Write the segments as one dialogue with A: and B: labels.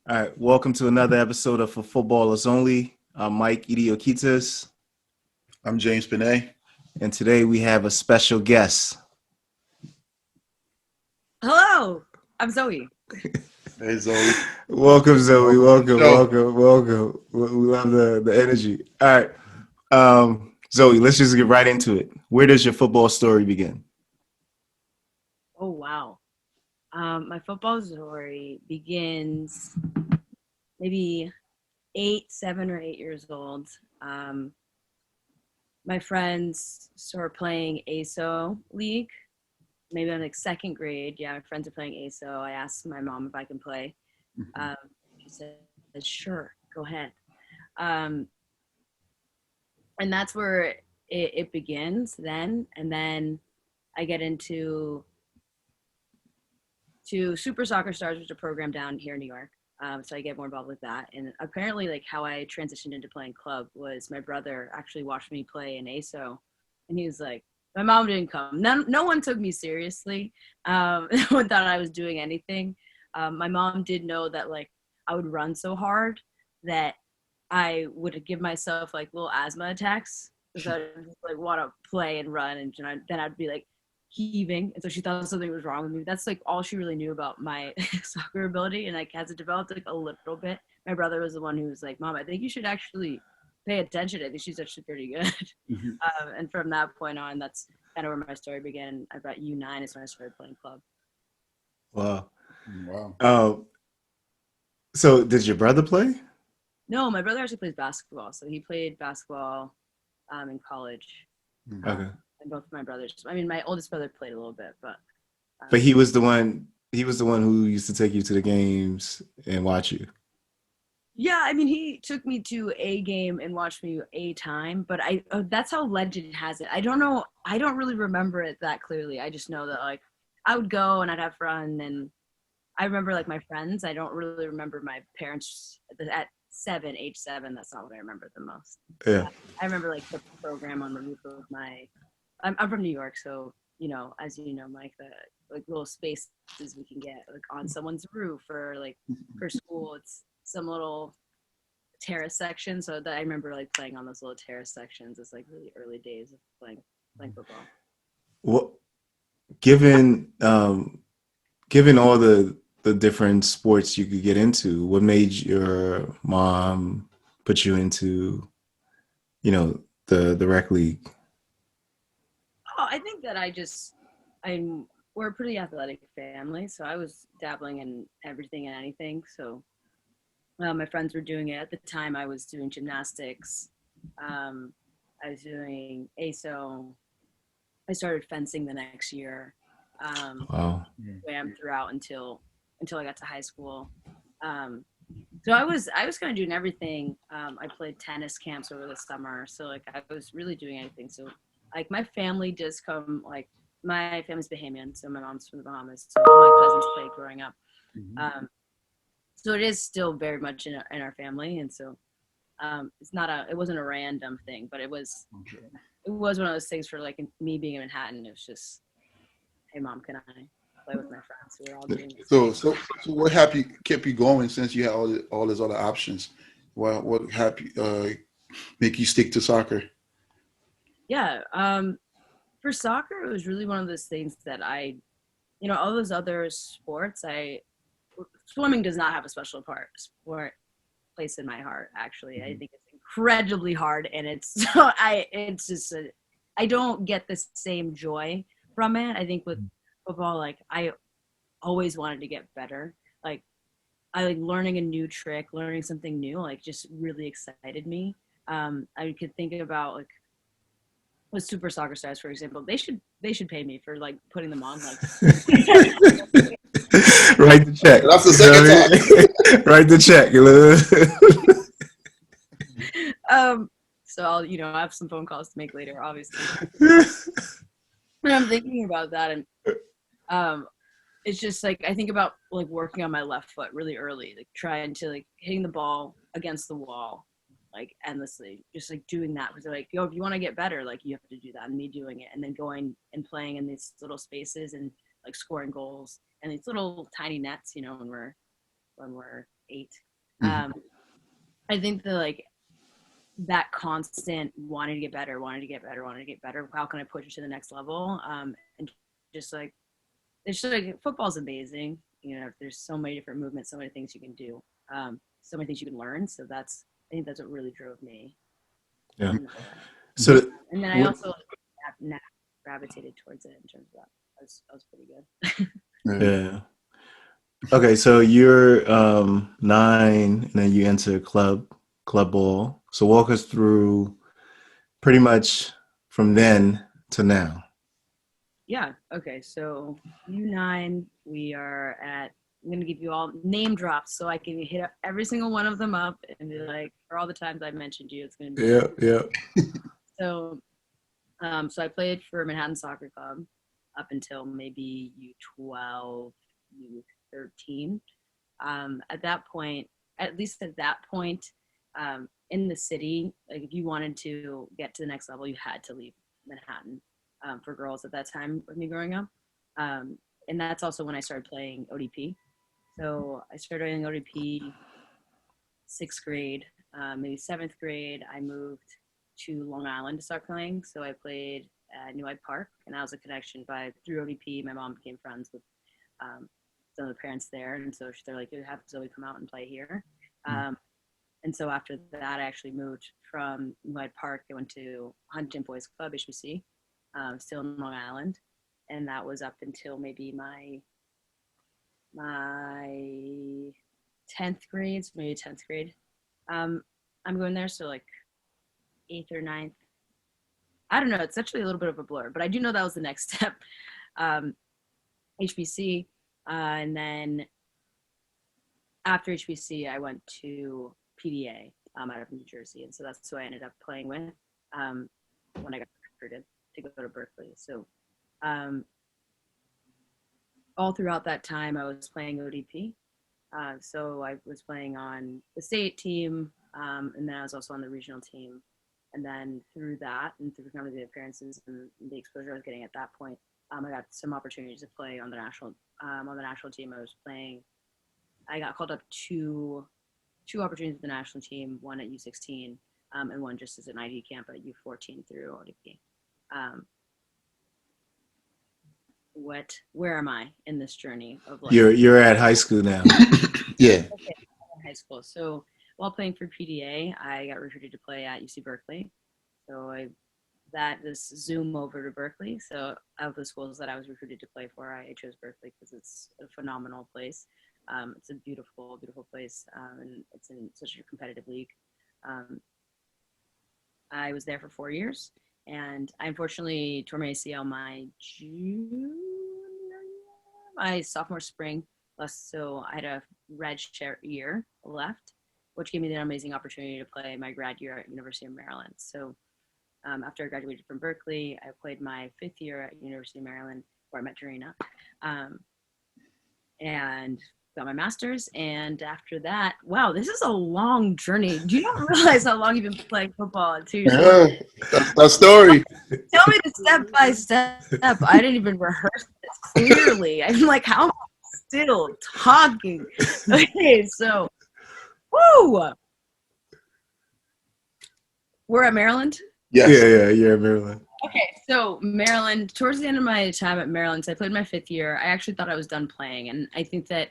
A: All right, welcome to another episode of For Footballers Only. I'm Mike Idiokitas,
B: I'm James Benet.
A: and today we have a special guest.
C: Hello, I'm Zoe.
B: Hey Zoe.
A: Welcome, Zoe.
B: Welcome to the
A: Welcome,
B: show.
A: welcome, welcome. We love the energy. All right, Zoe, let's just get right into it. Where does your football story begin?
C: Oh wow. My football story begins maybe 7 or 8 years old. Um, my friends started playing ASO league. Maybe in like second grade. Yeah, my friends are playing ASO. I asked my mom if I can play. Um, she said, "Sure, go ahead." Um, and that's where it begins. And then I get into to Super Soccer Stars, which is a program down here in New York. So I get more involved with that. And apparently, like how I transitioned into playing club was my brother actually watched me play in ASO, and he was like, "My mom didn't come. No one took me seriously. No one thought I was doing anything. My mom did know that like I would run so hard that I would give myself like little asthma attacks because I would just, like want to play and run, and then I'd be like heaving, and so she thought something was wrong with me. That's like all she really knew about my soccer ability, and like as it developed like a little bit, my brother was the one who was like, "Mom, I think you should actually pay attention. I think she's actually pretty good."
B: Mhm.
C: And from that point on, that's kind of where my story began. About U9 is when I started playing club.
A: Wow.
B: Wow.
A: Um, so did your brother play?
C: No, my brother actually plays basketball, so he played basketball in college.
B: Mhm.
C: Um,
A: Okay,
C: and both of my brothers. I mean, my oldest brother played a little bit, but
A: but
C: um,
A: he was the one. He was the one who used to take you to the games and watch you.
C: yeah, I mean, he took me to a game and watched me a time, but that's how legend has it. I don't know. I don't really remember it that clearly. I just know that like I would go and I'd have fun, and I remember like my friends. I don't really remember my parents at age 7. That's not what I remember the most.
A: Yeah.
C: I remember like the program on the roof of my. I'm from New York, so as you know, Mike, the like little spaces we can get like on someone's roof or like for school. It's some little terrace section. So that I remember like playing on those little terrace sections. It's like really early days of playing football.
A: What given given all the different sports you could get into, what made your mom put you into, the rec league?
C: Oh, I think that I'm we're a pretty athletic family, so I was dabbling in everything and anything. So my friends were doing it at the time. I was doing gymnastics. Um, I was doing ASO. I started fencing the next year. Um,
A: Wow.
C: swam throughout until I got to high school. Um, so I was kind of doing everything. I played tennis camps over the summer, so like I was really doing anything. So like my family does come like my family's Bahamian, so my mom's from the Bahamas. So all my cousins played growing up.
B: Mhm.
C: Um, so it is still very much in our family, and so it wasn't a random thing, but
B: Okay.
C: it was one of those things for like me being in Manhattan. It was just, hey mom, can I play with my friends who are all doing this?
B: So what kept you going since you had all these other options? What happy make you stick to soccer?
C: Yeah. For soccer, it was really one of those things that all those other sports, swimming does not have a special sport place in my heart. Actually, I
B: Mhm.
C: think it's incredibly hard, and it's just, I don't get the same joy from it. I think with football, like I always wanted to get better. Like I like learning a new trick, learning something new, like just really excited me. I could think about like with Super Soccer Stars, for example, they should pay me for like putting them on. Like,
A: Write the check.
B: That's the
A: You know
B: second
A: what
B: time.
A: I mean? Write the check.
C: so I have some phone calls to make later, obviously. But I'm thinking about that, and um, it's just like I think about like working on my left foot really early, like trying to like hitting the ball against the wall, like endlessly, just like doing that. Because like, if you want to get better, like you have to do that, and me doing it, and then going and playing in these little spaces and like scoring goals and these little tiny nets, when we're when we're 8.
B: Mhm.
C: I think that constant wanting to get better, wanting to get better, wanting to get better. How can I push it to the next level? And just like it's just like football's amazing. There's so many different movements, so many things you can do, so many things you can learn. So I think that's what really drove me.
A: Yeah.
C: And,
A: So,
C: and then I
A: what?
C: also gravitated towards it in terms of that. I was pretty good.
B: Yeah.
A: Yeah. Okay, so you're 9, and then you enter club ball. So walk us through pretty much from then to now.
C: Yeah. Okay. So U9, we are at. I'm gonna give you all name drops so I can hit up every single one of them up and be like, for all the times I mentioned you, it's gonna be
A: Yeah, yeah.
C: so. So I played for Manhattan Soccer Club up until maybe U12, U13. At that point, at least at that point, in the city, like if you wanted to get to the next level, you had to leave Manhattan for girls at that time with me growing up. Um, and that's also when I started playing ODP. So I started playing ODP 6th grade, maybe 7th grade. I moved to Long Island to start playing. So I played at New Hyde Park, and that was a connection by through ODP. My mom became friends with some of the parents there, and so they're like, "You have Zoe come out and play here." Um, and so after that, I actually moved from New Hyde Park. I went to Huntington Boys Club, HBC, still in Long Island, and that was up until maybe my 10th grade, so maybe 10th grade. I'm going there, so like 8th or 9th. I don't know. It's actually a little bit of a blur, but I do know that was the next step. Um, HBC, and then after HBC, I went to PDA out of New Jersey, and so that's who I ended up playing with when I got recruited to go to Berkeley. So um, all throughout that time, I was playing ODP. So I was playing on the state team, and then I was also on the regional team. And then through that, and through kind of the appearances and the exposure I was getting at that point, I got some opportunities to play on the national team. I got called up two opportunities with the national team, one at U16, and one just as an ID camp at U14 through ODP. Where am I in this journey of like
A: You're at high school now.
B: Yeah.
C: okay, high school? So while playing for PDA, I got recruited to play at UC Berkeley. So this Zoom over to Berkeley. So of the schools that I was recruited to play for, I chose Berkeley because it's a phenomenal place. It's a beautiful, beautiful place, and it's in such a competitive league. Um, I was there for 4 years, and I unfortunately tore my ACL my sophomore spring. So I had a red shirt year left, which gave me the amazing opportunity to play my grad year at University of Maryland. So after I graduated from Berkeley, I played my 5th year at University of Maryland, where I met Jarena, and got my master's. And after that, wow, this is a long journey. Do you not realize how long you've been playing football until you're so
B: Yeah. That's that story.
C: tell me the step by step. I didn't even rehearse this clearly. I'm like, how am I still talking? Okay, so woo! We're at Maryland.
B: Yes.
A: Yeah, Maryland.
C: Okay, so Maryland, towards the end of my time at Maryland, so I played my 5th year. I actually thought I was done playing, and I think that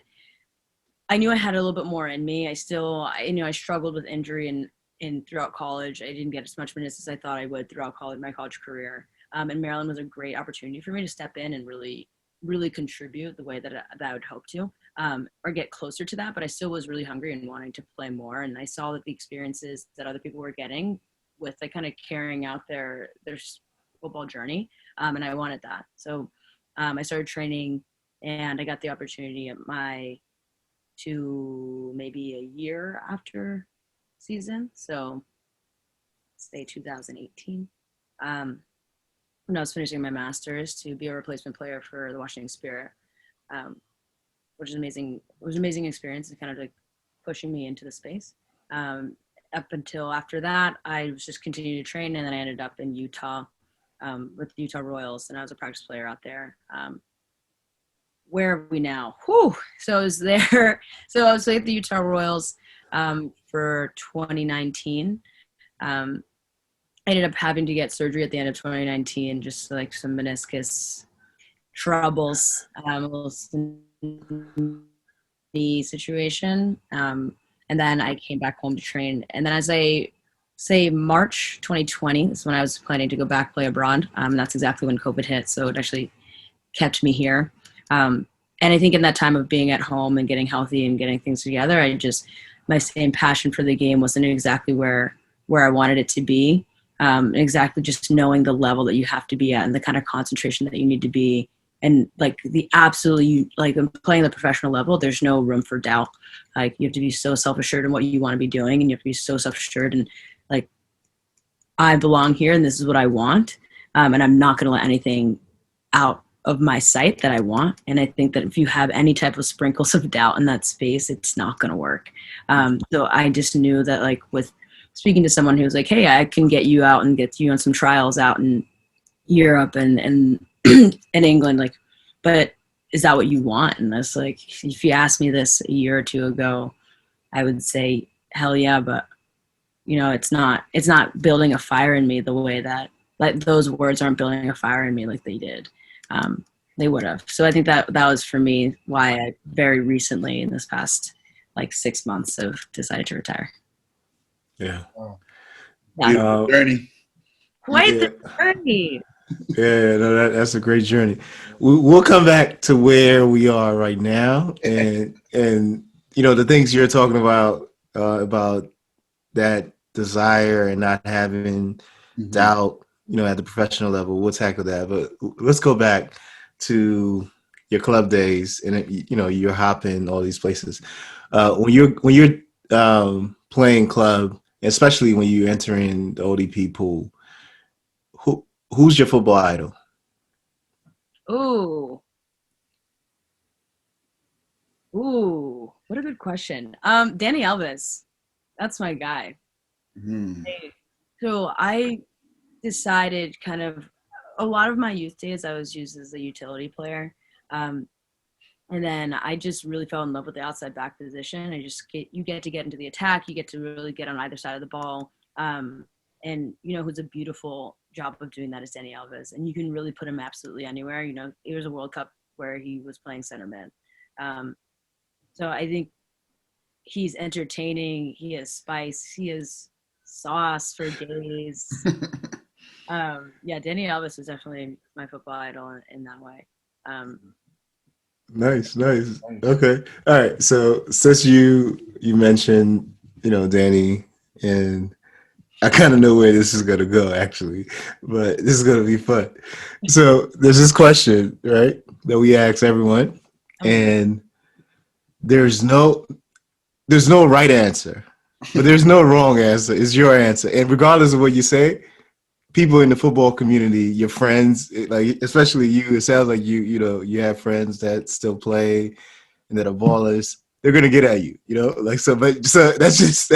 C: I knew I had a little bit more in me. I struggled with injury and throughout college. I didn't get as much minutes as I thought I would throughout my college career. And Maryland was a great opportunity for me to step in and really, really contribute the way that I would hope to, or get closer to that. But I still was really hungry and wanting to play more. And I saw that the experiences that other people were getting with like kind of carrying out their football journey, and I wanted that. So I started training, and I got the opportunity to maybe a year after season. So say 2018. When I was finishing my master's, to be a replacement player for the Washington Spirit, um, which is amazing. It was an amazing experience and kind of like pushing me into the space. Up until after that, I was just continuing to train, and then I ended up in Utah with the Utah Royals, and I was a practice player out there. where are we now? Whew. So I was there. So I was at the Utah Royals for 2019. I ended up having to get surgery at the end of 2019, just like some meniscus troubles, a little knee situation. And then I came back home to train. And then as I say March 2020 is when I was planning to go back play abroad. That's exactly when COVID hit. So it actually kept me here. And I think in that time of being at home and getting healthy and getting things together, my same passion for the game wasn't exactly where I wanted it to be. Exactly just knowing the level that you have to be at and the kind of concentration that you need to be. And like like playing the professional level, there's no room for doubt. Like you have to be so self-assured in what you want to be doing, and you have to be so self-assured and like, I belong here and this is what I want. And I'm not going to let anything out of my sight that I want. And I think that if you have any type of sprinkles of doubt in that space, it's not going to work. So I just knew that like with speaking to someone who was like, hey, I can get you out and get you on some trials out in Europe and in England, like, but is that what you want? And that's like, if you asked me this a year or two ago, I would say, hell yeah, but you know, it's not building a fire in me the way that like those words aren't building a fire in me like they did. They would have. So I think that was for me why I very recently in this past like 6 months have decided to retire.
A: Yeah.
B: Wow.
C: Yeah.
B: Beautiful journey.
C: Quite
A: Yeah.
C: the journey.
A: Yeah, no, that's a great journey. We'll come back to where we are right now, and you know the things you're talking about that desire and not having doubt, you know, at the professional level. We'll tackle that, but let's go back to your club days, and you know you're hopping all these places. When you're playing club, especially when you're entering the ODP pool. Who's your football idol?
C: Ooh, what a good question. Danny Elvis, that's my guy. So I decided kind of a lot of my youth days I was used as a utility player. And then I just really fell in love with the outside back position. You get to get into the attack, you get to really get on either side of the ball. And you know who's a beautiful job of doing that is Danny Alves, and you can really put him absolutely anywhere. You know, there was a World Cup where he was playing center mid. So I think he's entertaining. He has spice. He has sauce for days. Yeah, Danny Alves is definitely my football idol in that way.
A: Nice. Okay. All right. So since you mentioned, you know, Danny, and I kind of know where this is gonna go actually, but this is gonna be fun. So there's this question, right, that we ask everyone, and there's no right answer, but there's no wrong answer. It's your answer, and regardless of what you say, people in the football community, your friends, like especially you, it sounds like you know, you have friends that still play and that are ballers. They're gonna get at you, you know, like so. But so that's just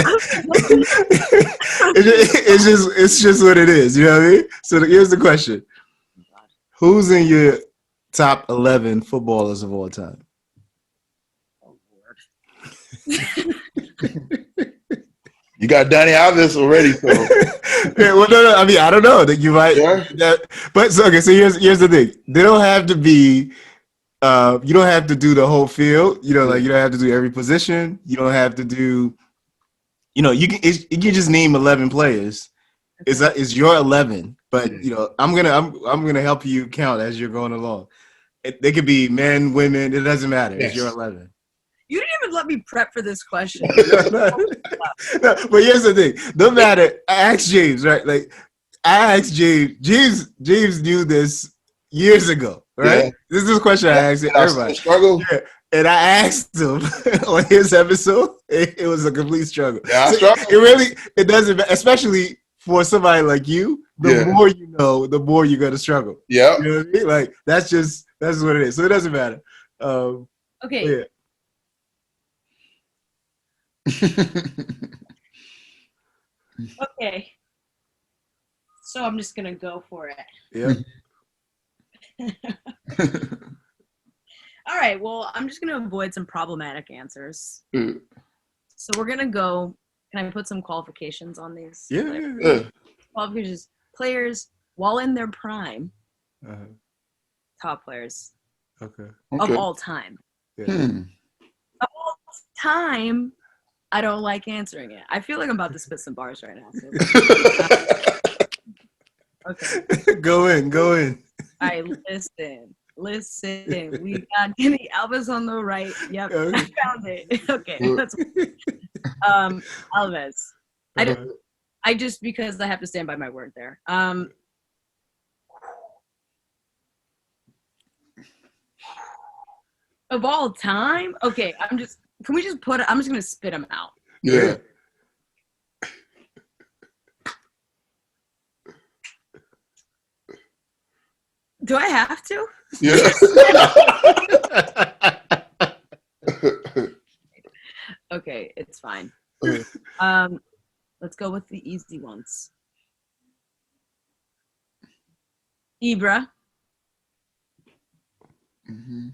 A: it's just what it is. You know what I mean? So here's the question: who's in your top 11 footballers of all time?
C: Oh Lord.
B: You got Danny Alves already, so
A: Yeah, well, no. I mean, I don't know that you might.
B: yeah.
A: But so okay. So here's the thing. They don't have to be. You don't have to do the whole field. You know, like you don't have to do every position. You don't have to do. You know, you can just name 11 players. It's your 11, but you know, I'm gonna help you count as you're going along. They could be men, women. It doesn't matter. It's your 11.
C: You didn't even let me prep for this question.
A: No, but here's the thing. No matter. I asked James, right? Like I asked James. James knew this years ago, right?
B: Yeah.
A: This is a question I asked everybody.
B: Struggle.
A: Yeah. And I asked him on his episode. It was a complete struggle.
B: Yeah, I
A: So
B: struggle.
A: it doesn't, especially for somebody like you. The more you know, the more you're gonna struggle.
B: Yeah.
A: You know what I mean? Like that's what it is. So it doesn't matter.
C: Okay.
A: Yeah.
C: Okay. So I'm just gonna go for it.
A: Yeah.
C: All right. Well, I'm just gonna avoid some problematic answers.
B: Mm.
C: So we're gonna go. Can I put some qualifications on these?
A: Yeah,
C: Like,
A: yeah,
B: Yeah.
C: qualifications. Players while in their prime,
A: yeah.
C: top players
A: Okay.
C: of
B: Okay.
C: all time.
A: Yeah.
B: Hmm.
C: Of all time, I don't like answering it. I feel like I'm about to spit some bars right now. So okay.
A: Go in. Go in.
C: All right. Listen. We got Kenny Alves on the right. Yep, I
A: Okay.
C: found it. Okay.
B: Well,
C: That's Alves. I just because I have to stand by my word there. Of all time? Okay, I'm just gonna spit them out.
B: yeah.
C: Do I have to?
B: Yeah.
C: Okay, it's fine.
B: Uh,
C: Let's go with the easy ones. Ibra.
B: mhm.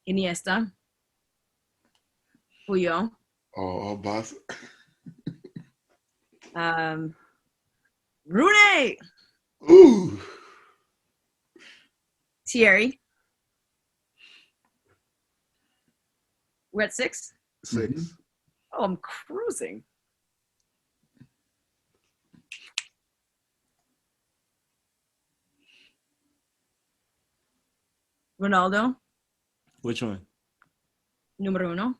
C: Iniesta. Puyol.
B: Oh, boss.
C: Rooney.
B: Ooh.
C: Thierry. We're at 6?
A: 6.
C: Oh, I'm cruising. Ronaldo.
A: Which one?
C: Numero uno.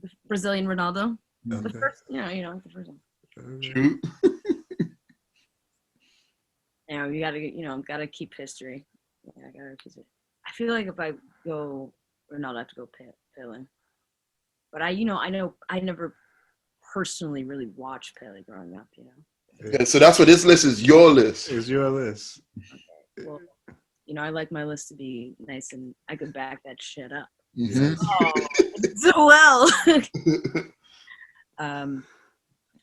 C: The Brazilian Ronaldo. The
A: Okay.
C: first, the first one.
B: Shoot.
C: You gotta keep history. Yeah, I gotta keep it. I feel like if I go Ronaldo, I have to go Pele. But I know I never personally really watched Pele growing up.
B: Yeah, so that's what this list is. Your list.
A: It's your list.
C: Well, I like my list to be nice and I could back that shit up.
B: Mhm.
C: Oh, so well. I'm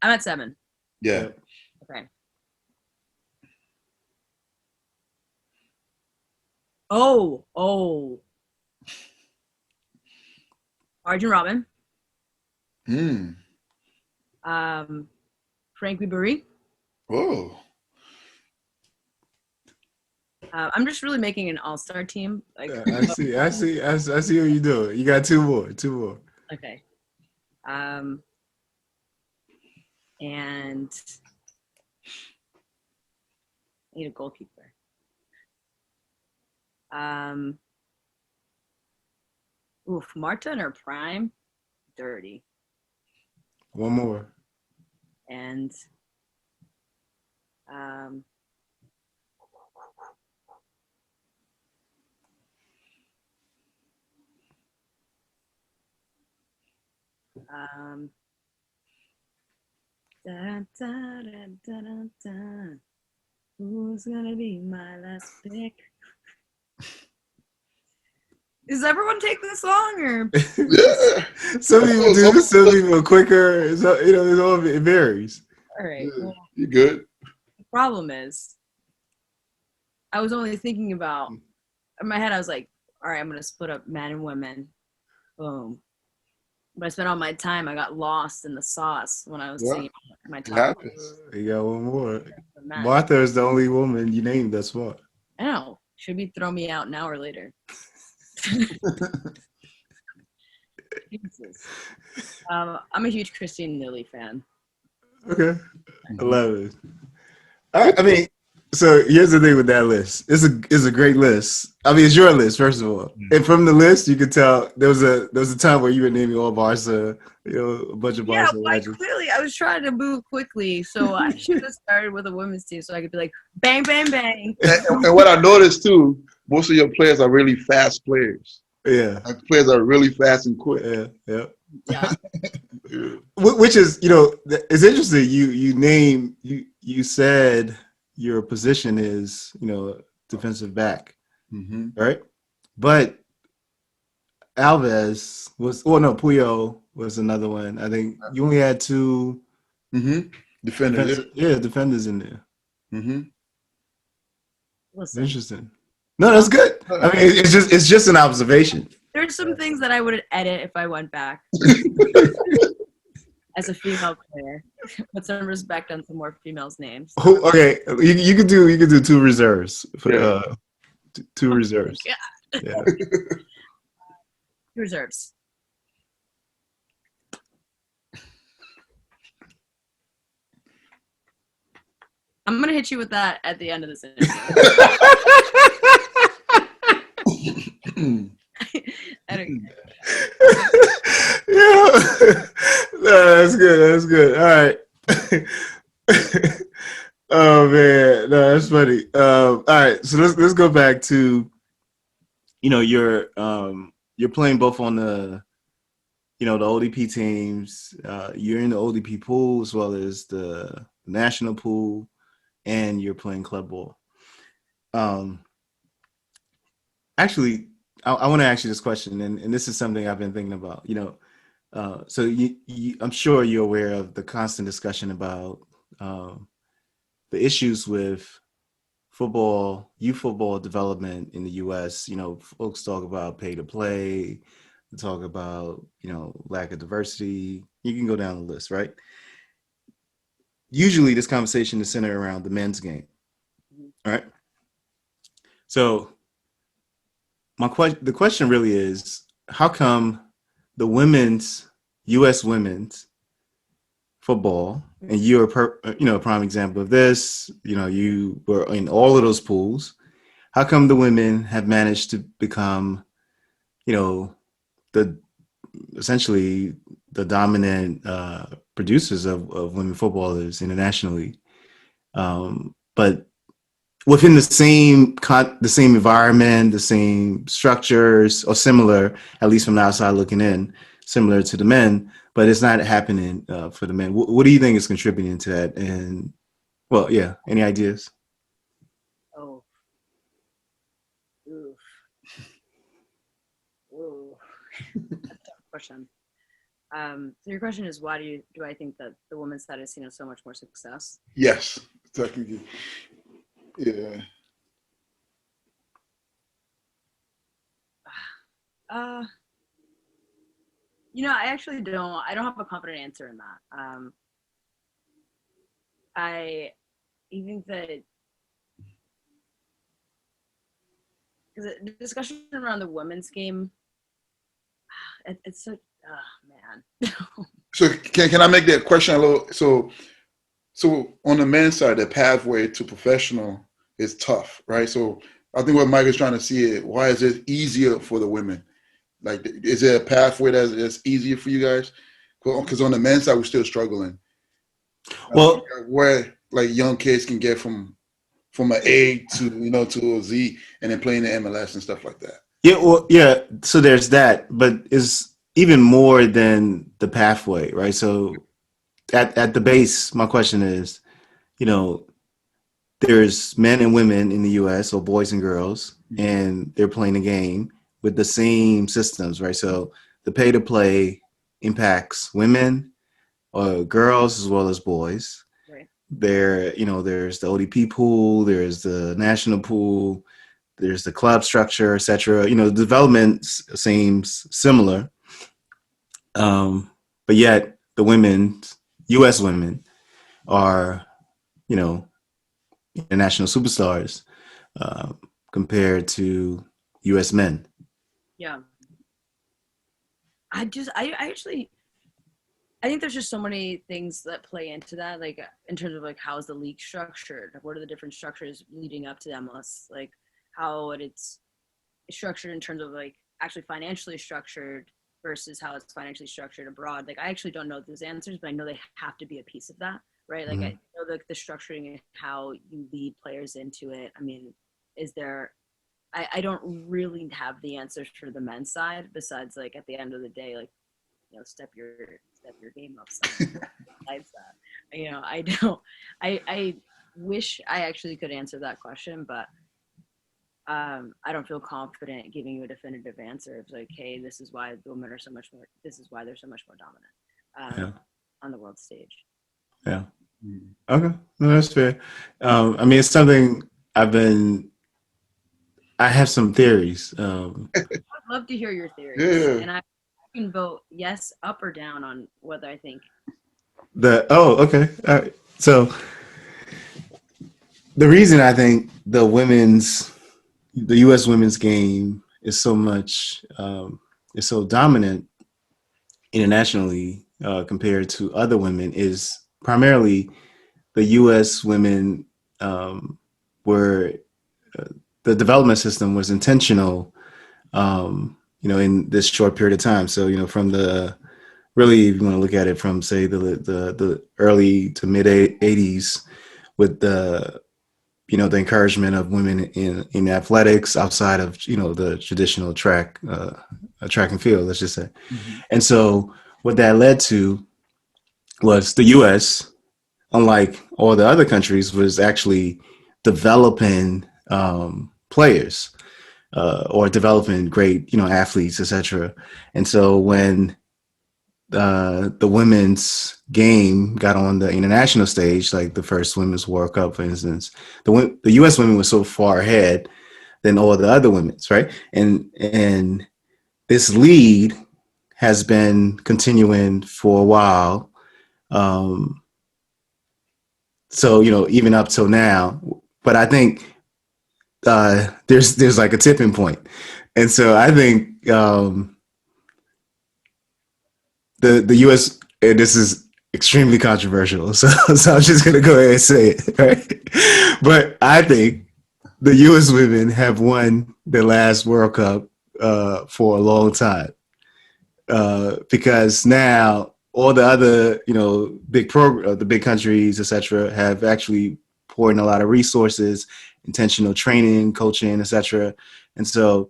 C: at 7.
B: Yeah.
C: Okay. Oh. Arjen Robin.
B: Mm.
C: Frank Ribery.
B: Oh.
C: I'm just really making an all-star team. Like,
A: I see what you're doing. You got 2 more. 2 more.
C: okay. And I need a goalkeeper. Marta in her prime, dirty.
A: 1 more.
C: And da, da, da, da, da, da. Who's gonna be my last pick? Does everyone take this long or?
B: Yeah.
A: Some people do, some people quicker. So, it varies.
C: All right. Well,
B: You good?
C: the problem is, I was only thinking about in my head. I was like, all right, I'm gonna split up men and women. Boom. But I spent all my time. I got lost in the sauce when I was
B: Yeah.
C: thinking about my
B: It
C: top.
B: happens.
A: You got 1 more.
C: Men.
A: Martha is the only woman you named that's smart.
C: I know. Should be throw me out now or later. Jesus. I'm a huge Christine Lilly fan.
A: Okay. I love it. I mean, so here's the thing with that list. It's a great list. I mean, it's your list, first of all. And from the list, you could tell there was a time where you were naming all Barca, a bunch of Barca legends.
C: Clearly I was trying to move quickly, so I should have started with a women's team so I could be like, bang, bang, bang.
B: And what I noticed too, most of your players are really fast players.
A: Yeah.
B: Like players are really fast and quick.
A: Yeah.
C: Yeah.
A: Which is, it's interesting. You said your position is, defensive back, right? But Alves Puyol was another one. I think you only had 2
B: Defenders.
A: defenders in there.
C: Listen,
A: Interesting. No, that's good. I mean, it's just an observation.
C: there's some things that I would edit if I went back as a female player. Put some respect on some more females' names.
A: Okay, you could do two reserves.
B: Yeah.
A: Two reserves.
C: Yeah.
A: Yeah.
C: Reserves. I'm gonna hit you with that at the end of this interview. I don't-
A: Yeah. No, that's good. That's good. All right. Oh man, no, that's funny. All right, so let's go back to you're playing both on the the ODP teams. You're in the ODP pool as well as the national pool, and you're playing club ball. Um, Actually, I want to ask you this question, and this is something I've been thinking about. So I'm sure you're aware of the constant discussion about the issues with youth football development in the U.S. Folks talk about pay to play, talk about lack of diversity. You can go down the list, right? Usually, this conversation is centered around the men's game, all right? So the question really is, how come the U.S. women's football, and you're a prime example of this. You were in all of those pools. How come the women have managed to become, the essentially the dominant producers of women footballers internationally, but within the same environment, the same structures, or similar, at least from the outside looking in, similar to the men, but it's not happening for the men. What do you think is contributing to that? And well, yeah, any ideas?
C: Oh. Ooh. Ooh. That's a tough question. So your question is, why do I think that the women's side has seen so much more success?
B: Yes, technically. Yeah.
C: Uh, I actually don't. I don't have a confident answer in that. I think that because the discussion around the women's game, it's such. Man.
B: So can I make that question a little? So on the men's side, the pathway to professional is tough, right? So I think what Mike is trying to see is, why is it easier for the women? Like, is there a pathway that's easier for you guys? Because on the men's side, we're still struggling.
A: Well,
B: Where like young kids can get from an A to a Z, and then playing the MLS and stuff like that.
A: yeah, well, yeah. So there's that, but it's even more than the pathway, right? So at the base, my question is, you know, there's men and women in the U.S. or boys and girls, and they're playing a game with the same systems, right? So the pay to play impacts women or girls as well as boys.
C: Right.
A: There's the ODP pool, there's the national pool, there's the club structure, etc. The development seems similar, but yet U.S. women, are, international superstars uh, compared to U.S. men.
C: Yeah. I think there's just so many things that play into that, like in terms of like how's the league structured, what are the different structures leading up to the MLS, like how it's structured in terms of like actually financially structured versus how it's financially structured abroad. Like I actually don't know those answers, but I know they have to be a piece of that, right? Like I know the structuring and how you lead players into it. I mean, is there? I don't really have the answers for the men's side, besides like at the end of the day, like step your game up. Besides that, I don't. I wish I actually could answer that question, but I don't feel confident giving you a definitive answer. It's like, hey, this is why the women are so much more. This is why they're so much more dominant on the world stage.
A: Yeah. Okay. No, that's fair. I mean, it's something I've been I have some theories.
C: I'd love to hear your theories,
B: Yeah.
C: and I can vote yes, up or down on whether I think.
A: Okay. All right. So the reason I think the U.S. women's game is so much is so dominant internationally compared to other women is primarily the U.S. women were the development system was intentional, in this short period of time. So, from the really, if you want to look at it from say the early to mid '80s, with the encouragement of women in athletics outside of the traditional track and field, let's just say.
B: Mhm.
A: And so what that led to was the U.S., unlike all the other countries, was actually developing players or developing great athletes, etc. And so when the women's game got on the international stage, like the first Women's World Cup, for instance, the U.S. women were so far ahead than all the other women's, right? And this lead has been continuing for a while. Um, so even up till now, but I think there's like a tipping point, and so I think the U.S. and this is extremely controversial, so I'm just gonna go ahead and say it, right? But I think the U.S. women have won the last World Cup for a long time because now all the other the big countries, etc., have actually poured in a lot of resources, intentional training, coaching, etc. And so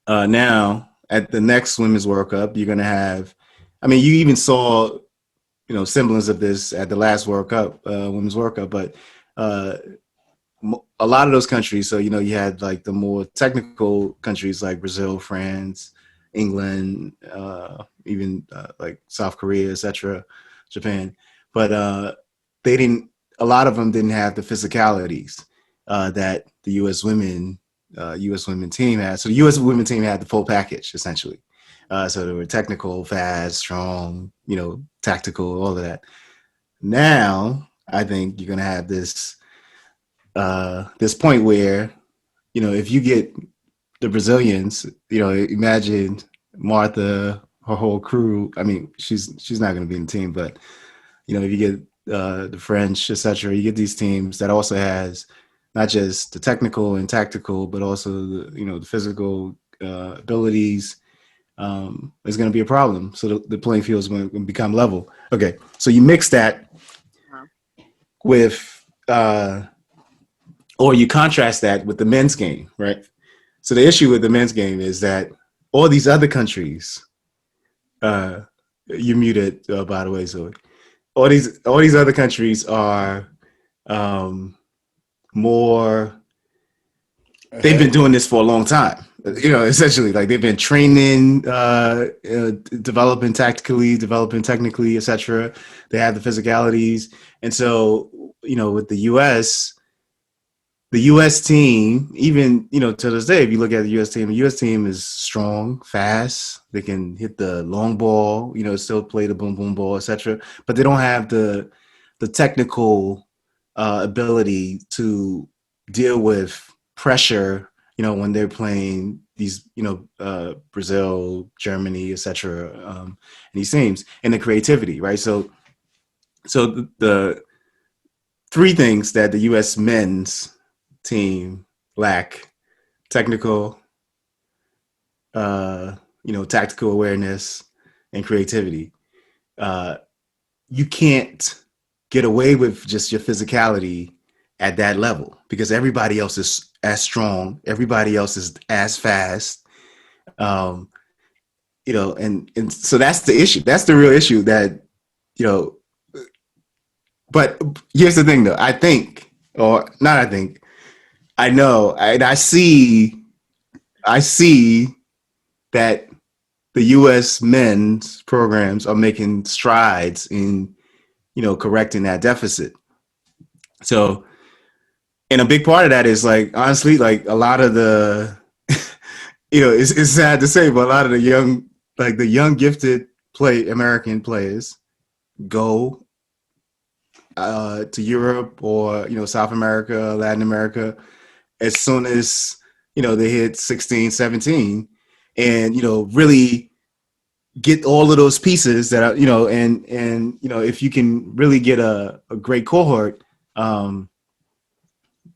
A: now at the next Women's World Cup, you're gonna have. I mean, you even saw semblance of this at the last World Cup, Women's World Cup, but uh, a lot of those countries. So you had like the more technical countries like Brazil, France, England, even like South Korea, etc., Japan, but they didn't. A lot of them didn't have the physicalities that the U.S. women team had. So the U.S. women team had the full package essentially. So they were technical, fast, strong, tactical, all of that. Now I think you're gonna have this point where if you get the Brazilians, imagine Martha, her whole crew. I mean, she's not going to be in the team, but if you get the French, etc., you get these teams that also has not just the technical and tactical, but also the physical abilities. Is going to be a problem. So the playing field is going to become level. Okay, so you mix that
C: Uh,
A: with or you contrast that with the men's game, right? So the issue with the men's game is that all these other countries, uh, you muted, by the way, Zoe. All these other countries are um, more. They've been
B: Ahead.
A: doing this for a long time. Essentially, like they've been training, developing tactically, developing technically, etc. They have the physicalities, and so with the U.S. team, even to this day, if you look at the U.S. team is strong, fast. They can hit the long ball, still play the boom boom ball, etc. But they don't have the technical ability to deal with pressure. When they're playing these, Brazil, Germany, etc. And these teams and the creativity, right? So the three things that the U.S. men's team lack: technical, tactical awareness, and creativity. Uh, you can't get away with just your physicality at that level because everybody else is as strong, everybody else is as fast. Um, and so that's the issue. That's the real issue that you know. But here's the thing, though. I think, or not, I think, I know, and I see that the U.S. men's programs are making strides in, correcting that deficit. So And a big part of that is like honestly, like a lot of the, it's sad to say, but a lot of the young gifted American players go to Europe or South America, Latin America as soon as they hit 16, 17, and really get all of those pieces that are and if you can really get a great cohort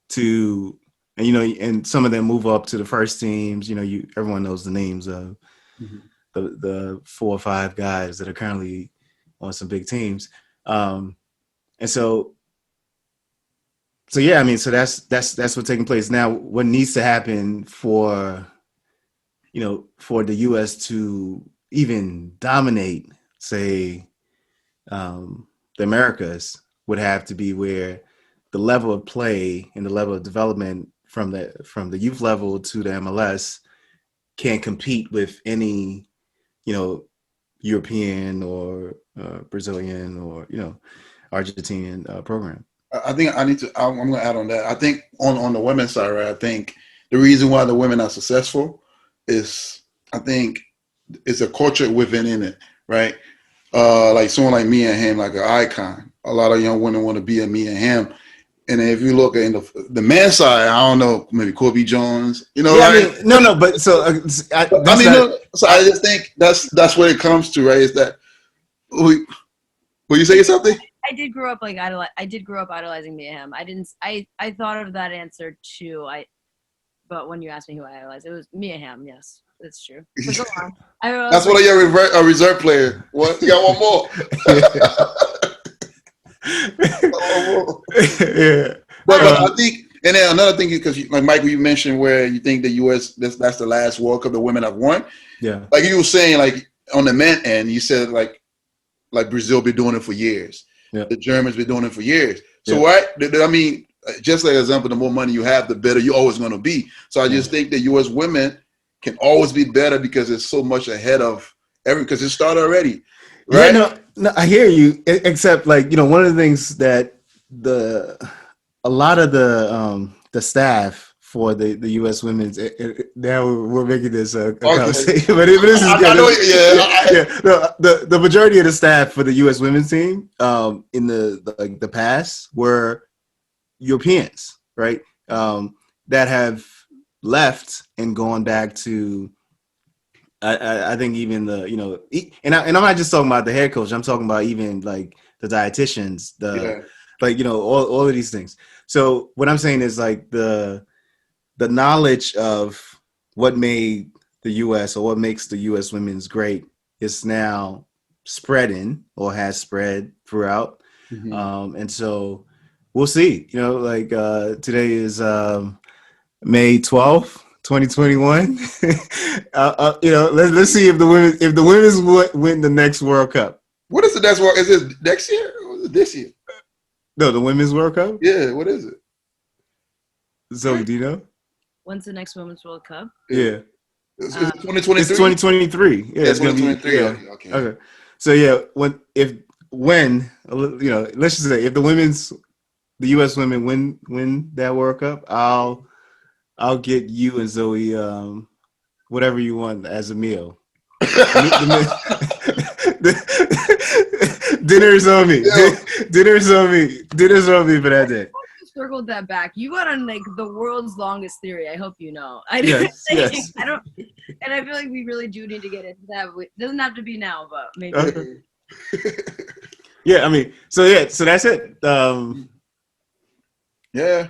A: to and some of them move up to the first teams. Everyone knows the names of
B: Mhm.
A: the 4 or 5 guys that are currently on some big teams. And so yeah, I mean, so that's what's taking place now. What needs to happen for for the U.S. to even dominate, say, the Americas, would have to be where the level of play and the level of development from the youth level to the MLS can't compete with any European or Brazilian or Argentinian program.
B: I think I need to. I'm going to add on that. I think on the women's side, right? I think the reason why the women are successful is, I think, it's a culture within it, right? Like someone like me and him, like an icon. A lot of young women want to be a me and him. And if you look at the men's side, I don't know, maybe Kobe Jones,
A: Yeah,
B: right?
A: I mean, no, but so
B: So I just think that's what it comes to, right? Is that will you say something?
C: I did grow up I did grow up idolizing Mia Hamm. I didn't. I thought of that answer too. But when you asked me who I idolized, it was Mia Hamm. Yes, that's true. But go on.
B: That's one of your reserve player. What? You got one more.
A: Yeah.
B: But I think, and then another thing, because like Michael, you mentioned where you think the U.S. that's the last World Cup the women have won.
A: Yeah.
B: Like you were saying, like on the men end, you said like Brazil been doing it for years.
A: Yeah.
B: The Germans been doing it for years. So
A: Yeah.
B: what? I mean, just like example, the more money you have, the better you're always going to be. So I just think the U.S. women can always be better because it's so much ahead of because it started already. Right?
A: Yeah, no, I hear you. Except like one of the things that a lot of the staff for the U.S. women's now we're making this a conversation, but this is good. The majority of the staff for the U.S. women's team in the past were Europeans, right? That have left and gone back to. I think even and I'm not just talking about the head coach. I'm talking about even like the dietitians, all of these things. So what I'm saying is like the knowledge of what made the U.S. or what makes the U.S. women's great is now spreading or has spread throughout.
B: Mm-hmm.
A: And so we'll see. Today is May 12th. 2021. Let's see if the women's win the next World Cup.
B: What is the next World? Is it next year or is it this year?
A: No, the women's World Cup.
B: Yeah, what is it?
A: Zoe, do you know?
C: When's the next Women's World Cup?
A: Yeah,
B: is it 2023?
A: It's 2023. Yeah, it's
B: 2023.
A: Gonna be.
B: Okay.
A: Okay. So yeah, let's just say if the U.S. women win that World Cup, I'll get you and Zoe whatever you want as a meal. Dinner's on me. Dinner's on me. Dinner's on me for that day.
C: Circled that back. You got on like the world's longest theory. I hope you know.
A: Yes.
C: I don't, and I feel like we really do need to get into that. It doesn't have to be now, but maybe.
A: Yeah, I mean, so that's it.
B: Yeah.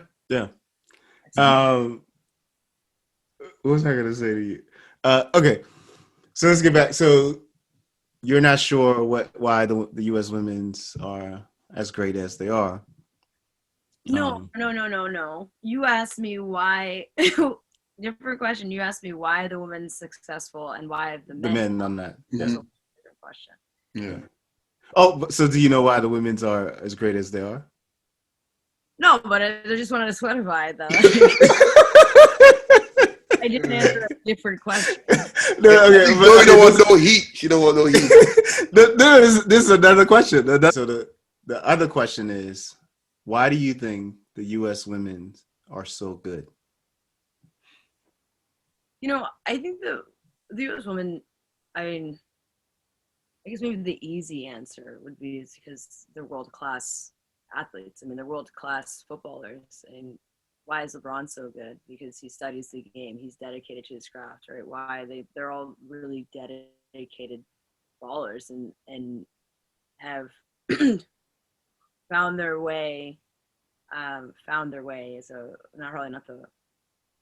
A: What was I gonna say to you? Okay, so let's get back. So you're not sure why the U.S. women's are as great as they are.
C: No. You asked me why. Different question. You asked me why the women's successful and why the men.
A: I'm not.
B: Mm-hmm.
A: Yes.
C: Different question.
B: Yeah.
A: Oh, so do you know why the women's are as great as they are?
C: No, but I just wanted to clarify though. I didn't answer a different question.
A: No, okay,
B: you don't want no heat. You don't want no heat.
A: This is another question. So the other question is, why do you think the U.S. women's are so good?
C: I think the U.S. women, I mean, I guess maybe the easy answer would be is because they're world class athletes. I mean, they're world class footballers. And why is LeBron so good? Because he studies the game. He's dedicated to his craft, right? Why they're all really dedicated ballers and have found their way. Found their way is not the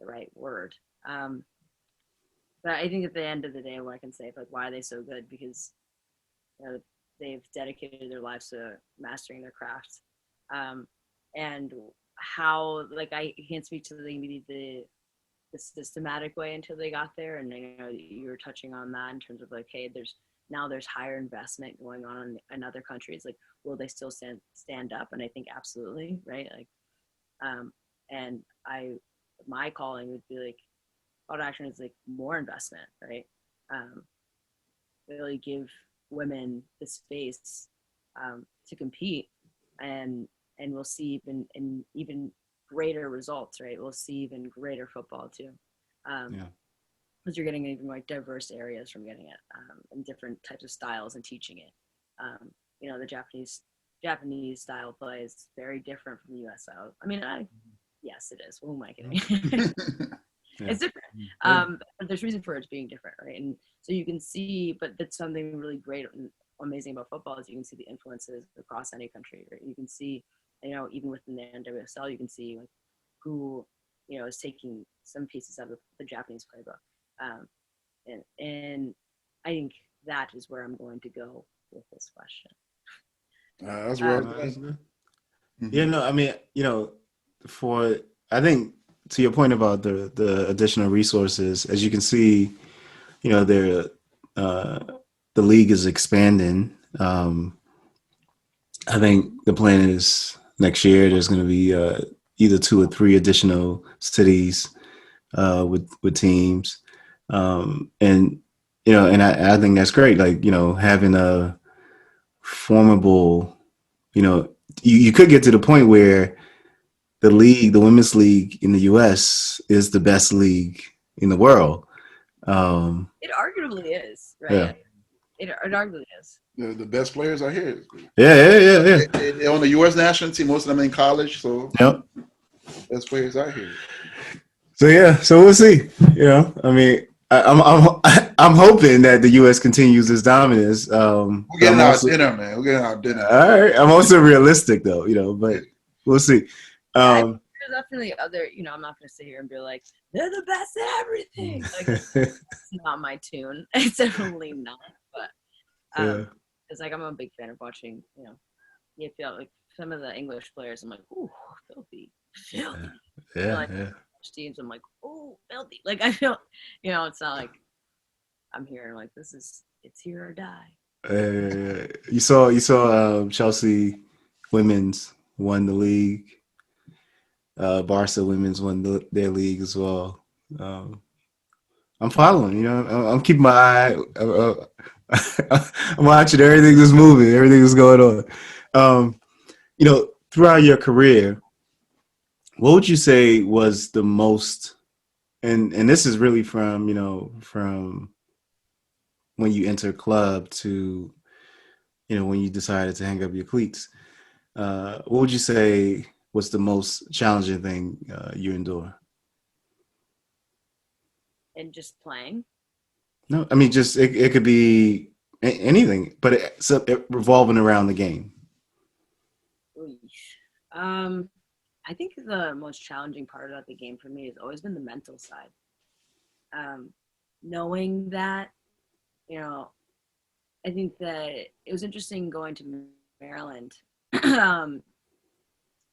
C: right word. Um, but I think at the end of the day, what I can say like why are they so good because they've dedicated their lives to mastering their craft, and how like I can't speak to maybe the systematic way until they got there, and you were touching on that in terms of like, hey, there's higher investment going on in other countries. Like, will they still stand up? And I think absolutely, right? Like, and my calling would be like, call to action is like more investment, right? Um, really give women the space to compete, and we'll see even greater results, right? We'll see even greater football too,
A: Yeah.
C: because you're getting even like diverse areas from getting it, and different types of styles and teaching it. The Japanese style play is very different from the U.S. style. I mean, yes, it is. Who am I kidding?
A: Yeah.
C: It's different.
A: Yeah.
C: But there's reason for it being different, right? And so you can see, but that's something really great and amazing about football is you can see the influences across any country, right? You can see, even within the NWSL, you can see like who, is taking some pieces out of the Japanese playbook. And I think that is where I'm going to go with this question.
B: That's well
C: Um,
A: No, that's
B: done.
A: good. Yeah,
B: Mhm.
A: no, I mean, for I think to your point about the additional resources, as you can see, there uh, the league is expanding. I think the plan is next year there's going to be either two or three additional cities with teams, and and I think that's great. Like having a formidable, you could get to the point where the women's league in the U.S. is the best league in the world. Um,
C: it arguably is,
A: yeah,
C: right? It arguably is.
B: The best players are here.
A: yeah.
B: They're on the U.S. national team. Most of them in college, so
A: Yep.
B: best players are here.
A: So yeah, so we'll see. I mean, I'm hoping that the U.S. continues its dominance.
B: We're
A: But
B: getting our dinner, man. We're getting our dinner.
A: all right. I'm also realistic though,
B: Yeah.
A: but we'll see.
C: Yeah, I think
A: Um,
C: there's definitely other. I'm not going to sit here and be like they're the best at everything. Like it's not my tune. It's definitely not. But
A: yeah,
C: it's like I'm a big fan of watching. You feel like some of the English players. I'm like, ooh, filthy. And then
A: yeah,
C: like
A: yeah.
C: teams, I'm like, ooh, filthy. Like I feel, it's not like I'm here like it's here or die.
A: You saw Chelsea women's won the league. Barca women's won their league as well. Um, I'm following. I'm keeping my eye. I'm watching everything that's moving, everything that's going on. Throughout your career, what would you say was the most? And this is really from when you enter club to when you decided to hang up your cleats. What would you say was the most challenging thing you endure?
C: And just playing.
A: No, I mean just it could be anything, but it revolving around the game.
C: Ooh. Um, I think the most challenging part about the game for me has always been the mental side. Um, Knowing that, you know, I think that it was interesting going to Maryland. um,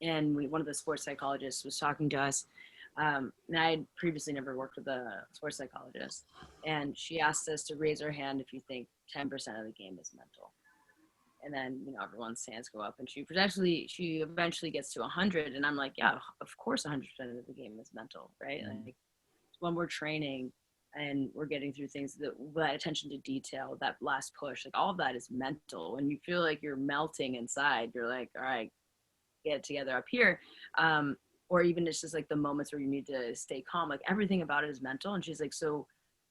C: and one of the sports psychologists was talking to us. And I had previously never worked with a sports psychologist. And she asked us to raise our hand if you think 10% of the game is mental. And then, everyone's hands go up. And she eventually gets to 100. And I'm like, yeah, of course 100% of the game is mental, right? Like when we're training and we're getting through things, that attention to detail, that last push, like all of that is mental. When you feel like you're melting inside, you're like, all right, get it together up here. or even it's just like the moments where you need to stay calm. Like everything about it is mental. And she's like, so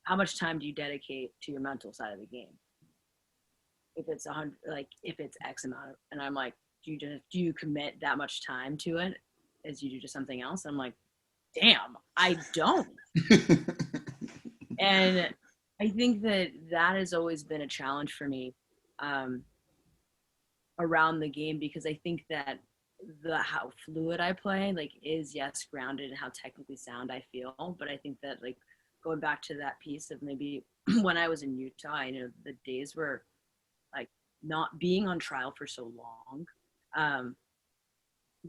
C: how much time do you dedicate to your mental side of the game? If it's 100, like if it's X amount of, and I'm like, do you commit that much time to it as you do to something else? I'm like, damn, I don't. And I think that has always been a challenge for me um, around the game, because I think that how fluid I play like is, yes, grounded in how technically sound I feel, but I think that like going back to that piece of maybe when I was in Utah, the days were like not being on trial for so long, um,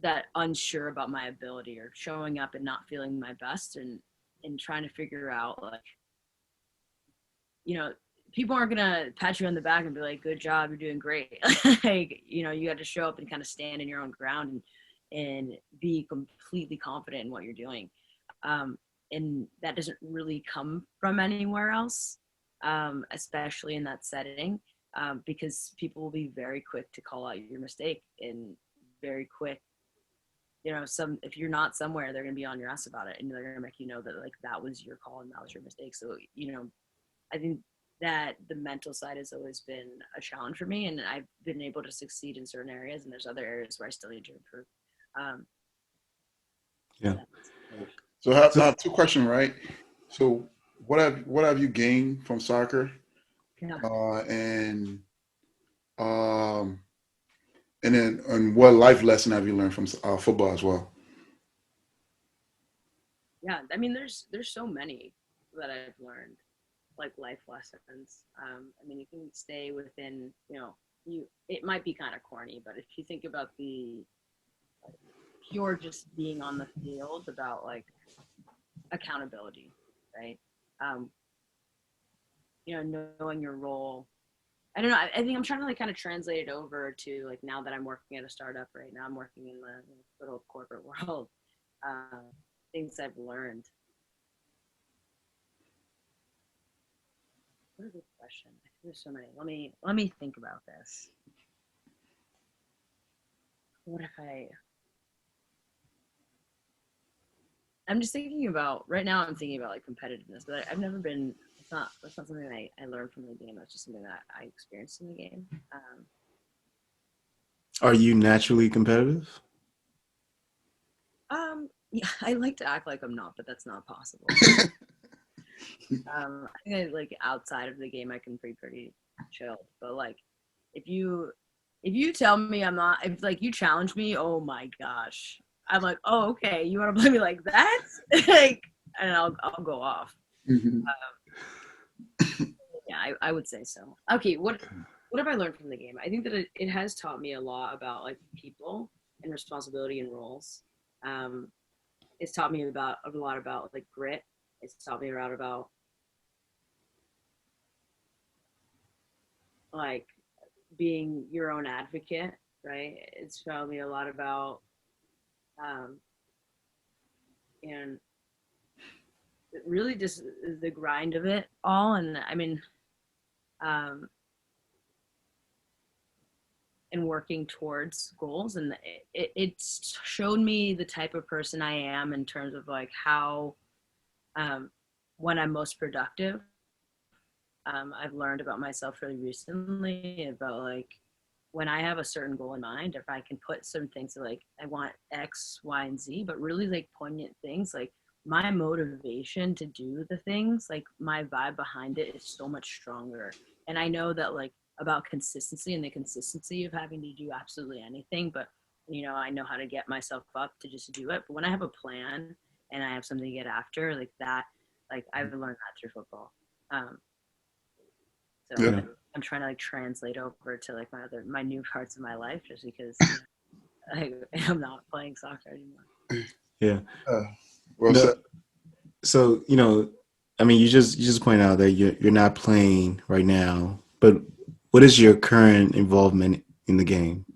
C: that unsure about my ability or showing up and not feeling my best, and trying to figure out like, people aren't gonna pat you on the back and be like, good job, you're doing great. Like, you got to show up and kind of stand in your own ground and be completely confident in what you're doing. And that doesn't really come from anywhere else, especially in that setting, because people will be very quick to call out your mistake, and very quick, if you're not somewhere, they're going to be on your ass about it, and they're going to make you know that like that was your call and that was your mistake. So, I think that the mental side has always been a challenge for me, and I've been able to succeed in certain areas, and there's other areas where I still need to improve.
A: Yeah.
B: So I have two questions, right? So what have you gained from soccer,
C: Yeah.
B: and um, and what life lesson have you learned from football as well?
C: Yeah. I mean, there's so many that I've learned, like life lessons. I mean, you can stay within, it might be kind of corny, but if you think about the pure just being on the field, about like accountability, right? Um, knowing your role. I don't know. I think I'm trying to like kind of translate it over to like, now that I'm working at a startup right now, I'm working in the good old corporate world. Um, Things I've learned. What a good question. I think there's so many. Let me think about this. What if I'm just thinking about right now. I'm thinking about like competitiveness, but I've never been. That's not something that I learned from the game. That's just something that I experienced in the game.
A: Are you naturally competitive?
C: Yeah, I like to act like I'm not, but that's not possible. I think like outside of the game, I can be pretty chilled. But like, if you tell me I'm not, if like you challenge me, oh my gosh, I'm like, oh okay, you want to play me like that, like, and I'll go off.
B: Mhm.
C: Yeah, I would say so. Okay, what have I learned from the game? I think that it has taught me a lot about like people and responsibility and roles. Um, it's taught me about a lot about like grit. It's taught me a lot about like being your own advocate, right? It's taught me a lot about um, and really just the grind of it all. And I mean, um, and working towards goals, and it's showed me the type of person I am in terms of like how um, when I'm most productive. I've learned about myself really recently about like when I have a certain goal in mind, if I can put some things like I want X, Y, and Z, but really like poignant things, like my motivation to do the things, like my vibe behind it is so much stronger. And I know that like about consistency and the consistency of having to do absolutely anything, but I know how to get myself up to just do it. But when I have a plan and I have something to get after, like that, like I've learned that through football. Um, so
B: Yeah.
A: Yeah.
C: I'm trying to like translate over to like my new parts of my life, just because I'm not playing soccer anymore.
A: Yeah.
B: Uh, well said.
A: No, so, I mean, you just point out that you're not playing right now, but what is your current involvement in the game?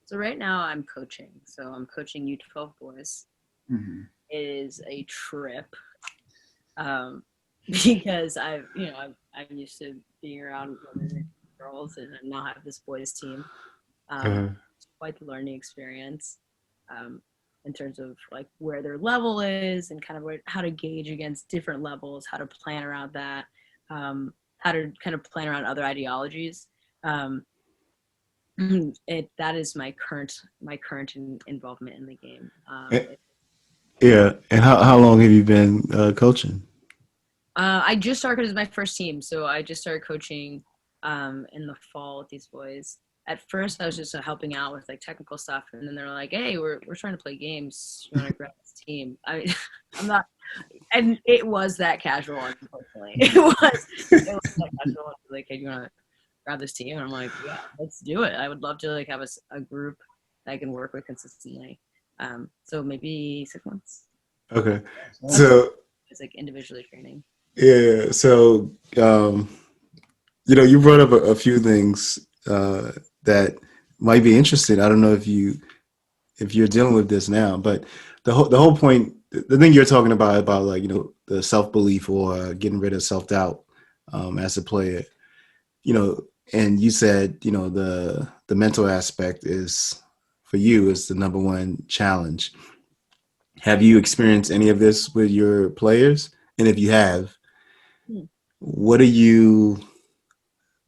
C: So right now I'm coaching. So I'm coaching U12 boys.
B: Mhm.
C: It is a trip, um, because I'm used to being around women and girls, and now have this boys team. Um,
A: Uh,
C: it's quite the learning experience. Um, in terms of like where their level is and kind of how to gauge against different levels, how to plan around that, how to kind of plan around other ideologies. Um, that is my current involvement in the game.
A: Yeah. And how long have you been coaching?
C: I just started as my first team, so I just started coaching in the fall with these boys. At first, I was just helping out with like technical stuff, and then they're like, "Hey, we're trying to play games. You want to grab this team?" I'm not, and it was that casual. Unfortunately, it was that casual. Like, "Hey, do you want to grab this team?" And I'm like, "Yeah, let's do it. I would love to like have a group that I can work with consistently." So maybe 6 months.
A: Okay.
C: That's
A: So
C: it's like individually training.
A: yeah. So you brought up a few things that might be interesting. I don't know if you're dealing with this now, but the whole point, the thing you're talking about like the self belief or getting rid of self doubt as a player, and you said the mental aspect is for you is the number one challenge. Have you experienced any of this with your players? And if you have,
C: Hmm.
A: what are you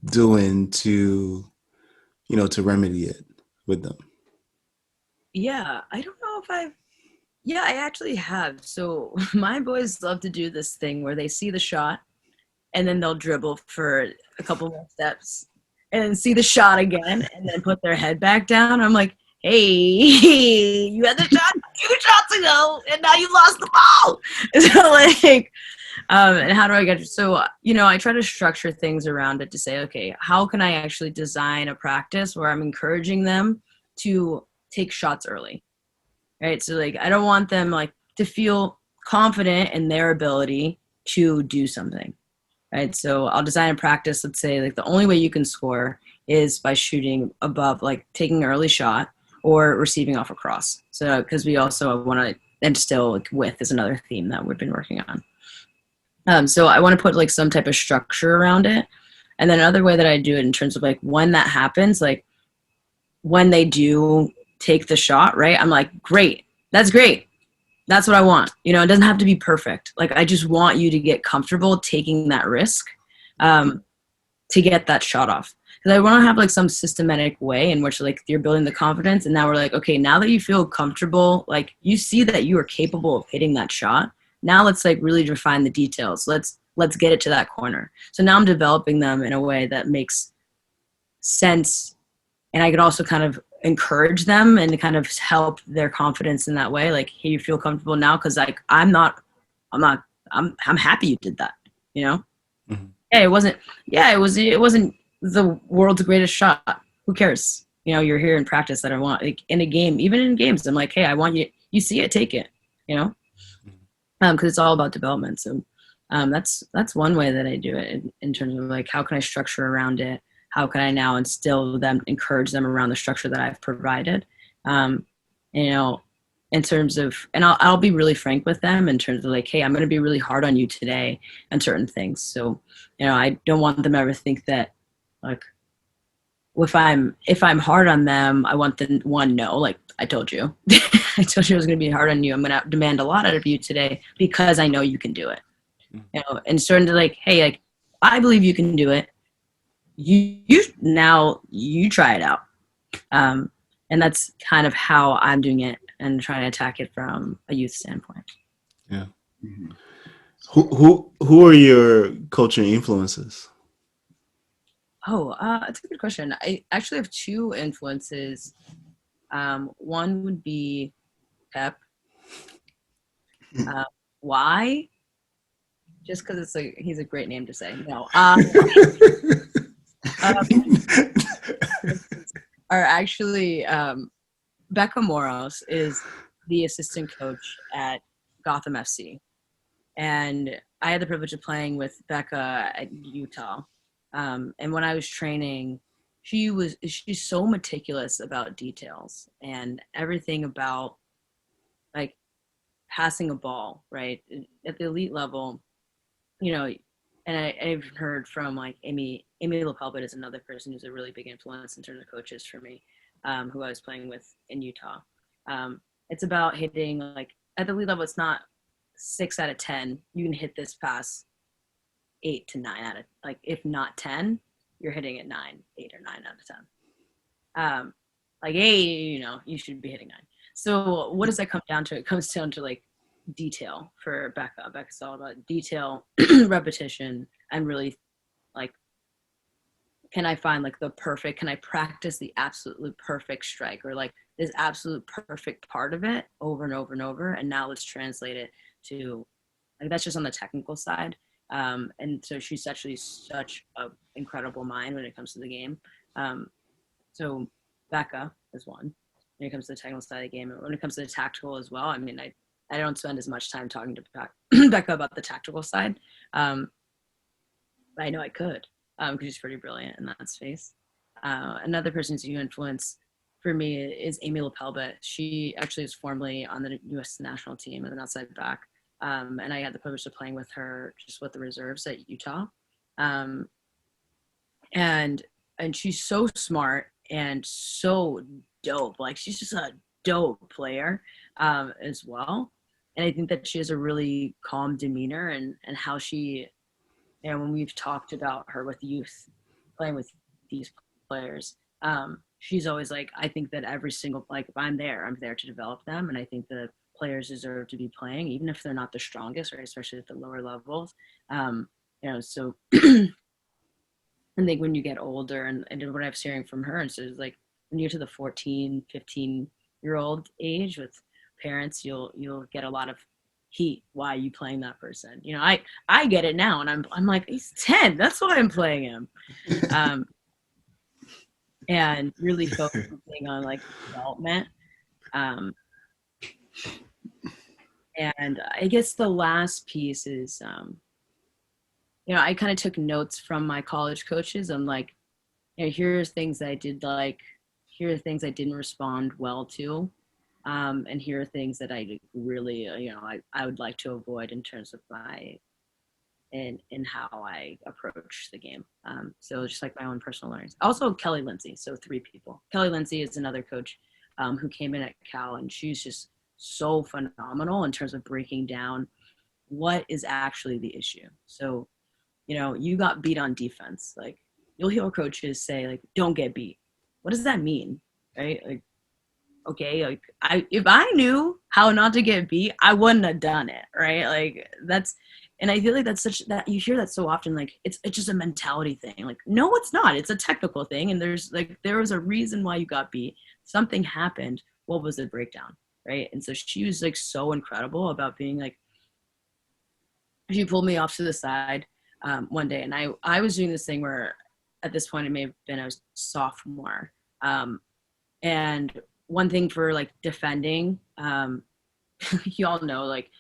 A: doing to remedy it with them?
C: Yeah, I don't know if I've. Yeah, I actually have. So my boys love to do this thing where they see the shot and then they'll dribble for a couple more steps and then see the shot again and then put their head back down. I'm like, hey, you had the shot 2 shots ago and now you lost the ball. So like, and how do I get so I try to structure things around it to say, okay, how can I actually design a practice where I'm encouraging them to take shots early, right? So like I don't want them like to feel confident in their ability to do something, right? So I'll design a practice. Let's say like the only way you can score is by shooting above, like taking an early shot or receiving off a cross. So because we also want to instill like width is another theme that we've been working on. So I want to put like some type of structure around it. And then another way that I do it in terms of like when that happens, like when they do take the shot, right? I'm like, great, that's great. That's what I want. It doesn't have to be perfect. Like I just want you to get comfortable taking that risk to get that shot off. Because I want to have like some systematic way in which like you're building the confidence. And now we're like, okay, now that you feel comfortable, like you see that you are capable of hitting that shot. Now let's like really refine the details. Let's get it to that corner. So now I'm developing them in a way that makes sense, and I could also kind of encourage them and kind of help their confidence in that way. Like, hey, you feel comfortable now? Because like I'm happy you did that. You know?
A: Mm-hmm.
C: Yeah, it wasn't. Yeah, it wasn't the world's greatest shot. Who cares? You're here in practice. That I want like in a game, even in games. I'm like, hey, I want you. You see it, take it. You know, because it's all about development. So that's one way that I do it in terms of like how can I structure around it. How can I now instill them, encourage them around the structure that I've provided? Um, in terms of, and I'll be really frank with them in terms of like, hey, I'm going to be really hard on you today on certain things. So, I don't want them to ever think that like, if I'm hard on them, I want them one, no, like I told you, I told you I was going to be hard on you. I'm going to demand a lot out of you today because I know you can do it. And starting to like, hey, like I believe you can do it. You try it out, and that's kind of how I'm doing it and trying to attack it from a youth standpoint.
A: Yeah. Mm-hmm. Who are your coaching influences?
C: Oh, that's a good question. I actually have two influences. One would be Pep. Why? Just because he's a great name to say. No. Are actually Becca Moros is the assistant coach at Gotham FC. And I had the privilege of playing with Becca at Utah. And when I was training, she's so meticulous about details and everything about like passing a ball, right? At the elite level, and I've heard from like Amy LaPelbit is another person who's a really big influence in terms of coaches for me, who I was playing with in Utah. it's about hitting, like, at the elite level, it's not 6 out of 10. You can hit this pass 8 to 9 out of, like, if not 10, you're hitting it 9, 8 or 9 out of 10. Like 8, you should be hitting 9. So what does that come down to? It comes down to, like, detail for Becca. Becca's all about detail, repetition, and really, like, can I find, like, can I practice the absolutely perfect strike, or, like, this absolute perfect part of it over and over and over, and now let's translate it to, like, that's just on the technical side. And so she's actually such an incredible mind when it comes to the game. So Becca is one when it comes to the technical side of the game. And when it comes to the tactical as well, I mean, I don't spend as much time talking to Becca about the tactical side. But I know I could, because she's pretty brilliant in that space. Another person who's a huge influence for me is Amy Lepelbit. She actually is formerly on the U.S. national team as an outside back. And I had the privilege of playing with her just with the reserves at Utah. And she's so smart and so dope. Like, she's just a dope player as well. And I think that she has a really calm demeanor, and how she, when we've talked about her with youth, playing with these players, she's always like, I think that every single, like, if I'm there to develop them. And I think the players deserve to be playing, even if they're not the strongest, right? Especially at the lower levels. So I think when you get older, and what I was hearing from her, and so it's like, when you're to the 14, 15-year-old age with parents, you'll get a lot of heat. Why are you playing that person? I get it now, and I'm like, he's 10. That's why I'm playing him. And really focusing on, like, development. And I guess the last piece is, I kind of took notes from my college coaches. I'm like, here's things that I did like, here are things I didn't respond well to, and here are things that I really, I would like to avoid in terms of in how I approach the game. So just like my own personal learnings. Also Kelly Lindsay, so 3 people. Kelly Lindsay is another coach who came in at Cal, and she's just so phenomenal in terms of breaking down what is actually the issue. So, you got beat on defense. Like, you'll hear coaches say, like, don't get beat. What does that mean? Right? Like, okay, like, if I knew how not to get beat, I wouldn't have done it. Right? Like, and I feel like that's that you hear that so often, like, it's just a mentality thing. Like, no, it's not. It's a technical thing. And there was a reason why you got beat. Something happened. What was the breakdown? Right? And so she was, like, so incredible about being like, she pulled me off to the side one day, and I was doing this thing where, at this point, it may have been a sophomore, and one thing for, like, defending, you all know, like,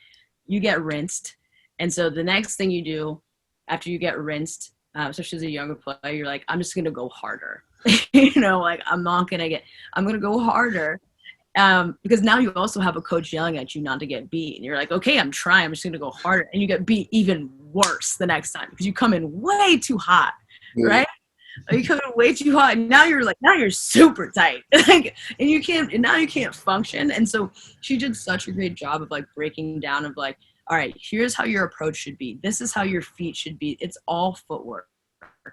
C: you get rinsed, and so the next thing you do after you get rinsed, especially as a younger player, you're like, I'm just gonna go harder. Like, I'm gonna go harder. Because now you also have a coach yelling at you not to get beat, and you're like, okay, I'm trying, I'm just gonna go harder, and you get beat even worse the next time because you come in way too hot, right? You come in way too hot, and now you're super tight, like, and you can't function. And so she did such a great job of, like, breaking down of, like, all right, here's how your approach should be. This is how your feet should be. It's all footwork,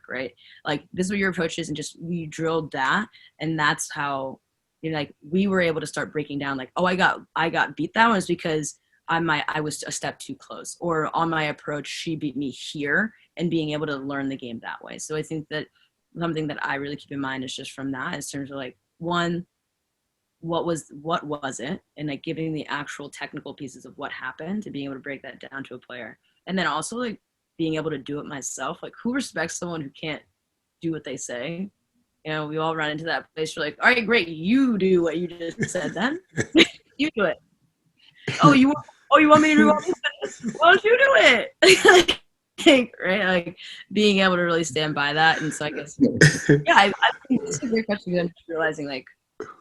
C: right? Like, this is what your approach is, and just we drilled that, and that's how. Like, we were able to start breaking down, like, oh, I got beat that one is because I was a step too close, or on my approach she beat me here, and being able to learn the game that way. So I think that something that I really keep in mind is just from that, in terms of, like, one, what was it, and, like, giving the actual technical pieces of what happened, to being able to break that down to a player, and then also, like, being able to do it myself. Like, who respects someone who can't do what they say? We all run into that place. You're like, all right, great. You do what you just said then. You do it. You want me to do all this? Why don't you do it? Right? Like, being able to really stand by that. And so I guess, yeah, I think it's a great question. I'm just realizing, like,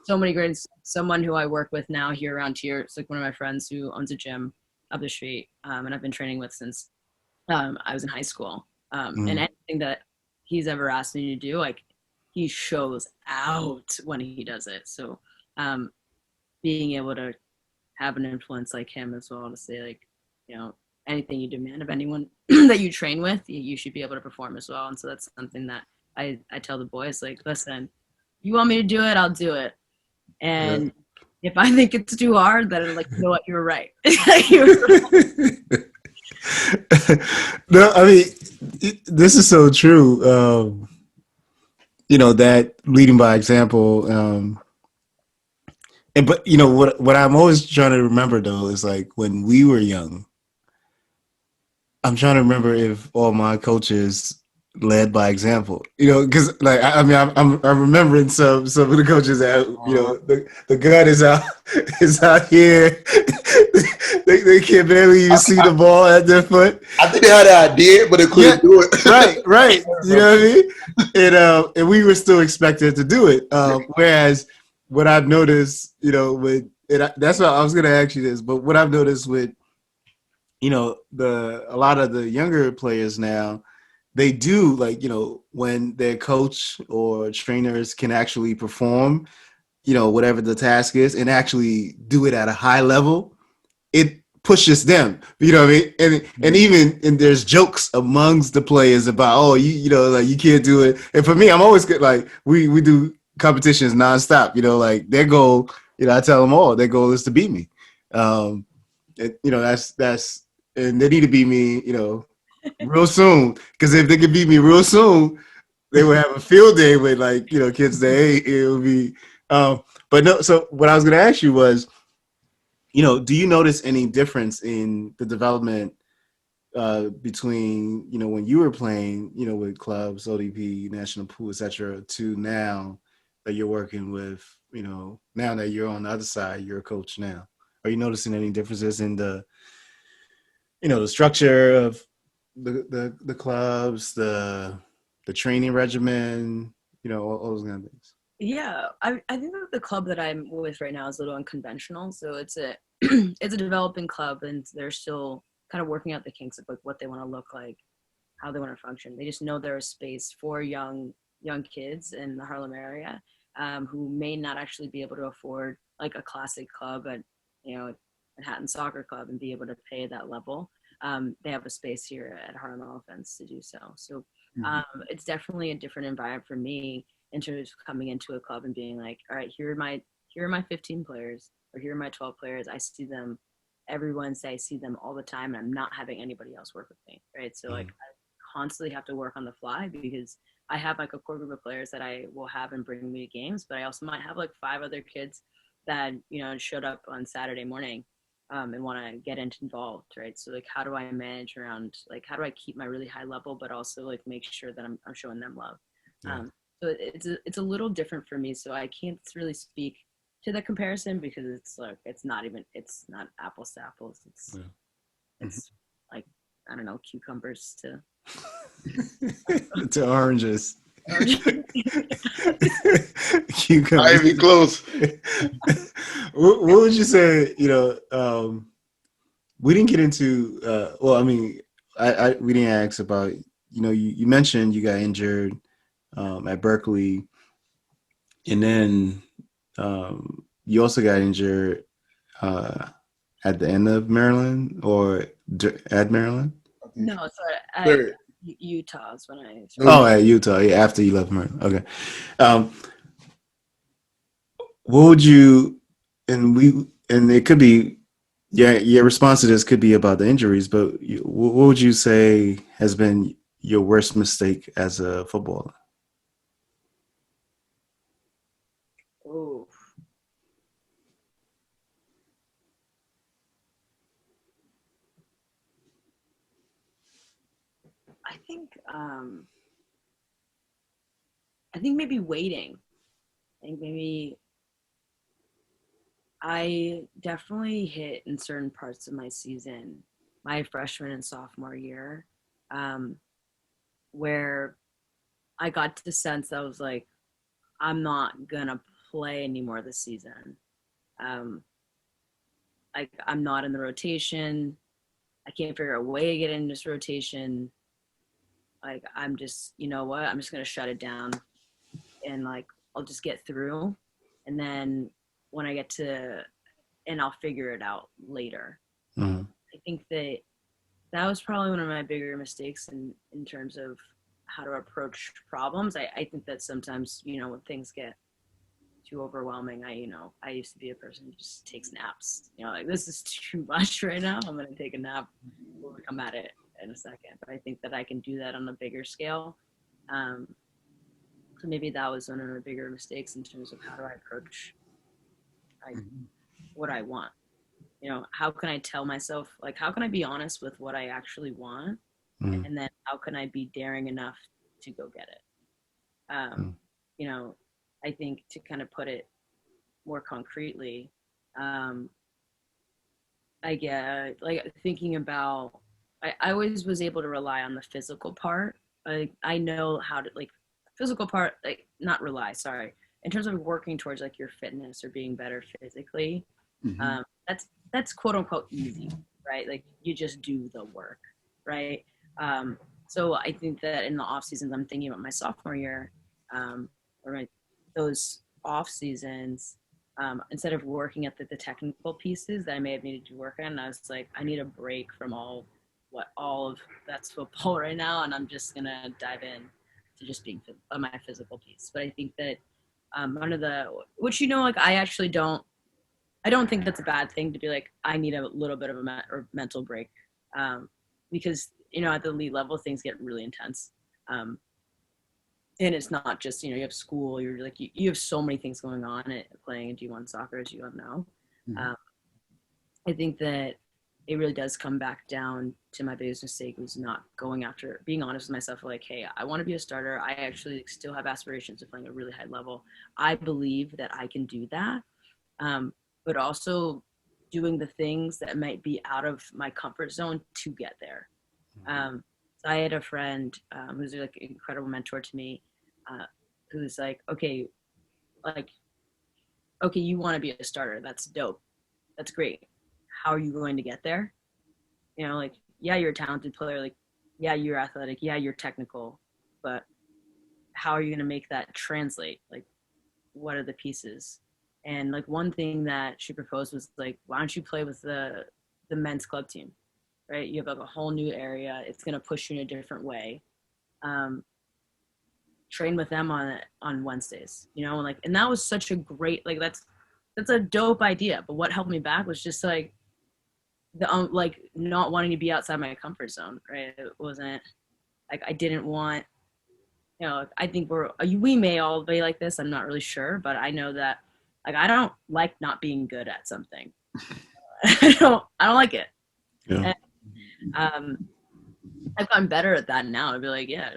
C: so many great, someone who I work with now here around here. It's like one of my friends who owns a gym up the street. And I've been training with since I was in high school. And anything that he's ever asked me to do, like, he shows out when he does it. So being able to have an influence like him as well to say like, anything you demand of anyone that you train with, you should be able to perform as well. And so that's something that I tell the boys, like, listen, you want me to do it, I'll do it.
A: Yeah.
C: And if I think it's too hard, then I'm like, you know what, you're right.
A: No, I mean, this is so true. That leading by example. But what I'm always trying to remember though is like when we were young. I'm trying to remember if all my coaches led by example. Because like I mean, I'm remembering some of the coaches that the gun is out is out here. They can barely even see the ball at their foot.
B: I think they had an idea, but they
A: Yeah,
B: couldn't do it.
A: right. You know what I mean? And we were still expected to do it. Whereas what I've noticed, that's what I was going to ask you this, but what I've noticed with a lot of the younger players now, they do like when their coach or trainers can actually perform whatever the task is and actually do it at a high level, it pushes them. You know what I mean? And even and there's jokes amongst the players about like you can't do it. And for me, I'm always good. Like we do competitions nonstop. Like their goal. I tell them all their goal is to beat me. That's and they need to beat me. Real soon, because if they could beat me real soon, they would have a field day with like kids that it would be. But no. So what I was going to ask you was, do you notice any difference in the development between when you were playing with clubs, ODP, National Pool, etc., to now that you're working with now that you're on the other side, you're a coach now? Are you noticing any differences in the structure of the clubs, the training regimen, all those kind of things?
C: Yeah, I think that the club that I'm with right now is a little unconventional. So it's a it's a developing club, and they're still kind of working out the kinks of like what they want to look like, how they want to function. They just know there's a space for young kids in the Harlem area, who may not actually be able to afford like a classic club at Manhattan Soccer Club and be able to pay that level. They have a space here at Harlem Elephants to do so. So it's definitely a different environment for me in terms of coming into a club and being like, all right, here are my 15 players, or here are my 12 players. I see them every Wednesday. I see them all the time, and I'm not having anybody else work with me, right? So like I constantly have to work on the fly because I have like a core group of players that I will have and bring me to games, but I also might have like 5 other kids that showed up on Saturday morning and want to get involved, right? So like, how do I manage around, like, how do I keep my really high level, but also like make sure that I'm showing them love.
A: Yeah.
C: So it's a little different for me. So I can't really speak to the comparison because it's like it's not apples to apples. It's like, I don't know, cucumbers to
A: to oranges.
B: Cucumbers. Not even close.
A: What would you say? We didn't get into. Well, I mean, we didn't ask about. You mentioned you got injured at Berkeley, and then you also got injured at the end of Maryland or at Maryland.
C: No, sorry, Utah is when I.
A: At Utah, yeah, after you left Maryland. Okay. What would you and it could be your response to this could be about the injuries, but what would you say has been your worst mistake as a footballer?
C: Oh. I think maybe waiting. I think maybe I definitely hit in certain parts of my season, my freshman and sophomore year, where I got to the sense that I was like, I'm not gonna play anymore this season. Um, I'm not in the rotation. I can't figure out a way to get in this rotation. Like, I'm just, you know what? I'm just gonna shut it down, and like I'll just get through. And then when I get to and I'll figure it out later.
A: Mm-hmm.
C: I think that was probably one of my bigger mistakes in terms of how to approach problems. I think that sometimes, when things get too overwhelming, I used to be a person who just takes naps. Like, this is too much right now. I'm going to take a nap. We'll come at it in a second. But I think that I can do that on a bigger scale. So maybe that was one of the bigger mistakes in terms of how do I approach what I want. How can I tell myself, like, how can I be honest with what I actually want?
A: Mm-hmm.
C: And then how can I be daring enough to go get it? I think to kind of put it more concretely, I get like thinking about, I always was able to rely on the physical part. I know how to, like, physical part, like, not rely, sorry. In terms of working towards like your fitness or being better physically, that's quote unquote easy, right? Like, you just do the work, right? So I think that in the off seasons, I'm thinking about my sophomore year, those off seasons, instead of working at the technical pieces that I may have needed to work on, I was like, I need a break from all of that's football right now, and I'm just gonna dive in to just being my physical piece. But I think that one of the, which like, I don't think that's a bad thing to be like, I need a little bit of a mental break, because at the elite level things get really intense, and it's not just you have school, you're like you have so many things going on at playing in D1 soccer, as you all know. I think that it really does come back down to my biggest mistake was not going after, being honest with myself, like, hey, I want to be a starter. I actually still have aspirations of playing at a really high level. I believe that I can do that, but also doing the things that might be out of my comfort zone to get there. So I had a friend who's like an incredible mentor to me, who's like, okay, you want to be a starter. That's dope. That's great. How are you going to get there? Like, yeah, you're a talented player. Like, yeah, you're athletic. Yeah, you're technical. But how are you going to make that translate? Like, what are the pieces? And like one thing that she proposed was like, why don't you play with the men's club team, right? You have like a whole new area. It's going to push you in a different way. Train with them on Wednesdays, and that was such a great, like, that's a dope idea. But what held me back was just like the like not wanting to be outside my comfort zone, right? It wasn't like I didn't want, I think we may all be like this. I'm not really sure, but I know that like I don't like not being good at something. I don't like it.
A: Yeah.
C: And, I've gotten better at that now. I'd be like, yeah,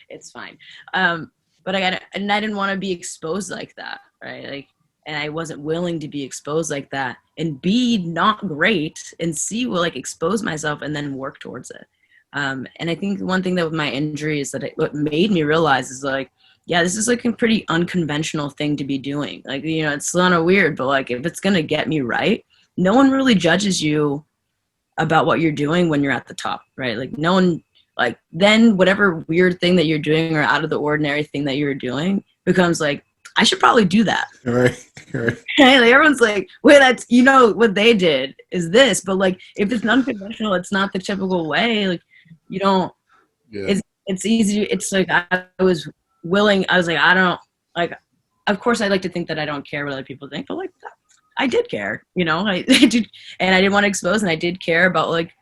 C: it's fine. But I didn't want to be exposed like that, right? Like, and I wasn't willing to be exposed like that and be not great, and C, will like expose myself and then work towards it. And I think one thing that with my injury is that what made me realize is like, yeah, this is like a pretty unconventional thing to be doing. Like, it's kind of weird, but like if it's going to get me right, no one really judges you about what you're doing when you're at the top, right? Like no one, like then whatever weird thing that you're doing or out of the ordinary thing that you're doing becomes like, I should probably do that.
A: Right.
C: Like everyone's like, wait, that's, what they did is this, but like if it's unconventional, it's not the typical way. Like you don't, it's easy. It's like I was like, I don't, like, of course I like to think that I don't care what other people think, but like I did care, I did, and I didn't want to expose, and I did care about like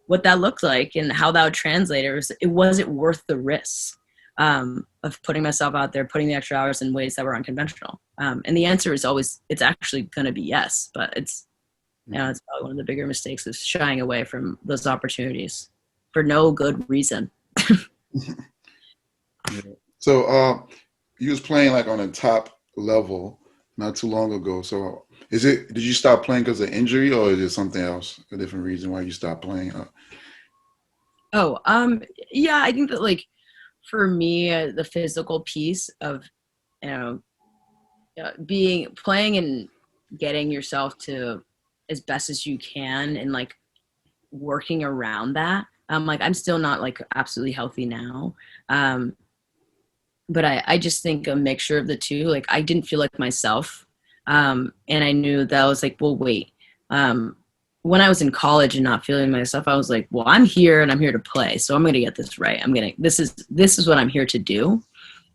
C: what that looked like and how that would translate. It wasn't worth the risk of putting myself out there, putting the extra hours in ways that were unconventional. And the answer is always, it's actually going to be yes, but it's probably one of the bigger mistakes is shying away from those opportunities for no good reason.
B: So you was playing like on a top level not too long ago. So did you stop playing because of injury, or is it something else, a different reason why you stopped playing?
C: Yeah, I think that like for me, the physical piece of, playing and getting yourself to as best as you can and like working around that. Like I'm still not like absolutely healthy now. But I just think a mixture of the two, like I didn't feel like myself And I knew that I was like, well, wait. When I was in college and not feeling myself, I was like, well, I'm here and I'm here to play. So I'm going to get this right. This is what I'm here to do.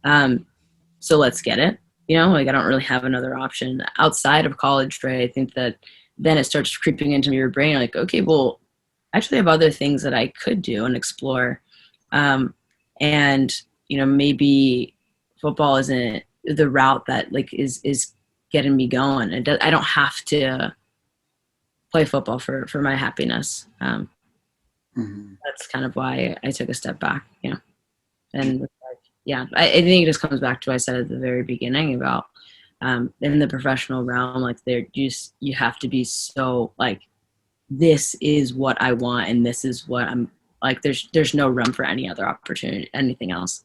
C: So let's get it. Like I don't really have another option outside of college, right? I think that then it starts creeping into your brain like, okay, well, I actually have other things that I could do and explore. And, maybe football isn't the route that like is getting me going. I don't have to play football for my happiness.
B: Mm-hmm.
C: That's kind of why I took a step back, and yeah, I think it just comes back to what I said at the very beginning about in the professional realm, like you have to be so like, this is what I want and this is what I'm like. There's no room for any other opportunity, anything else,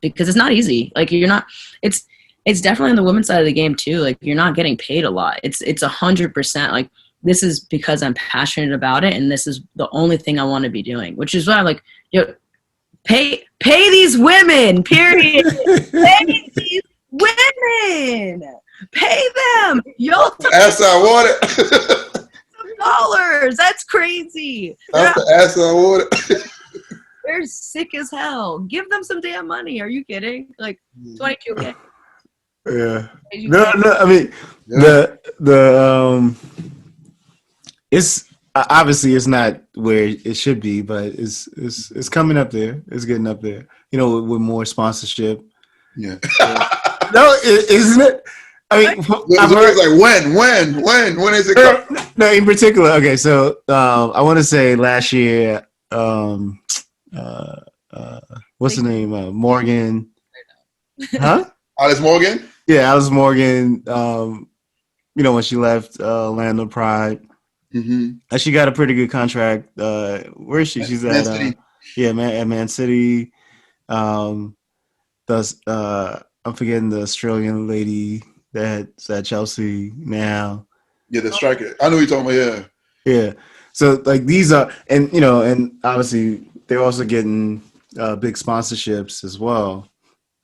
C: because it's not easy. Like you're not. It's definitely on the women's side of the game too. Like you're not getting paid a lot. It's 100% like this is because I'm passionate about it and this is the only thing I want to be doing. Which is why I'm like, pay these women. Period. Pay these women. Pay them. Y'all
B: Ask I want it.
C: dollars. That's crazy.
B: That's the ask I want it.
C: They're sick as hell. Give them some damn money. Are you kidding? Like 22K.
A: Yeah. No. I mean,
B: Yeah.
A: it's obviously it's not where it should be, but it's coming up there. It's getting up there. With more sponsorship.
B: Yeah.
A: No, isn't it? I mean, I've heard
B: like when is it coming?
A: no, in particular. Okay, so I want to say last year, what's the name? Morgan, huh?
B: Alice Morgan.
A: Yeah, Alice Morgan. When she left Orlando Pride, and she got a pretty good contract. Where is she? She's
B: Man
A: at
B: City.
A: at Man City. I'm forgetting the Australian lady that's at Chelsea now.
B: Yeah, the striker. I know you're talking about. Yeah.
A: Yeah. So like these are, and obviously they're also getting big sponsorships as well.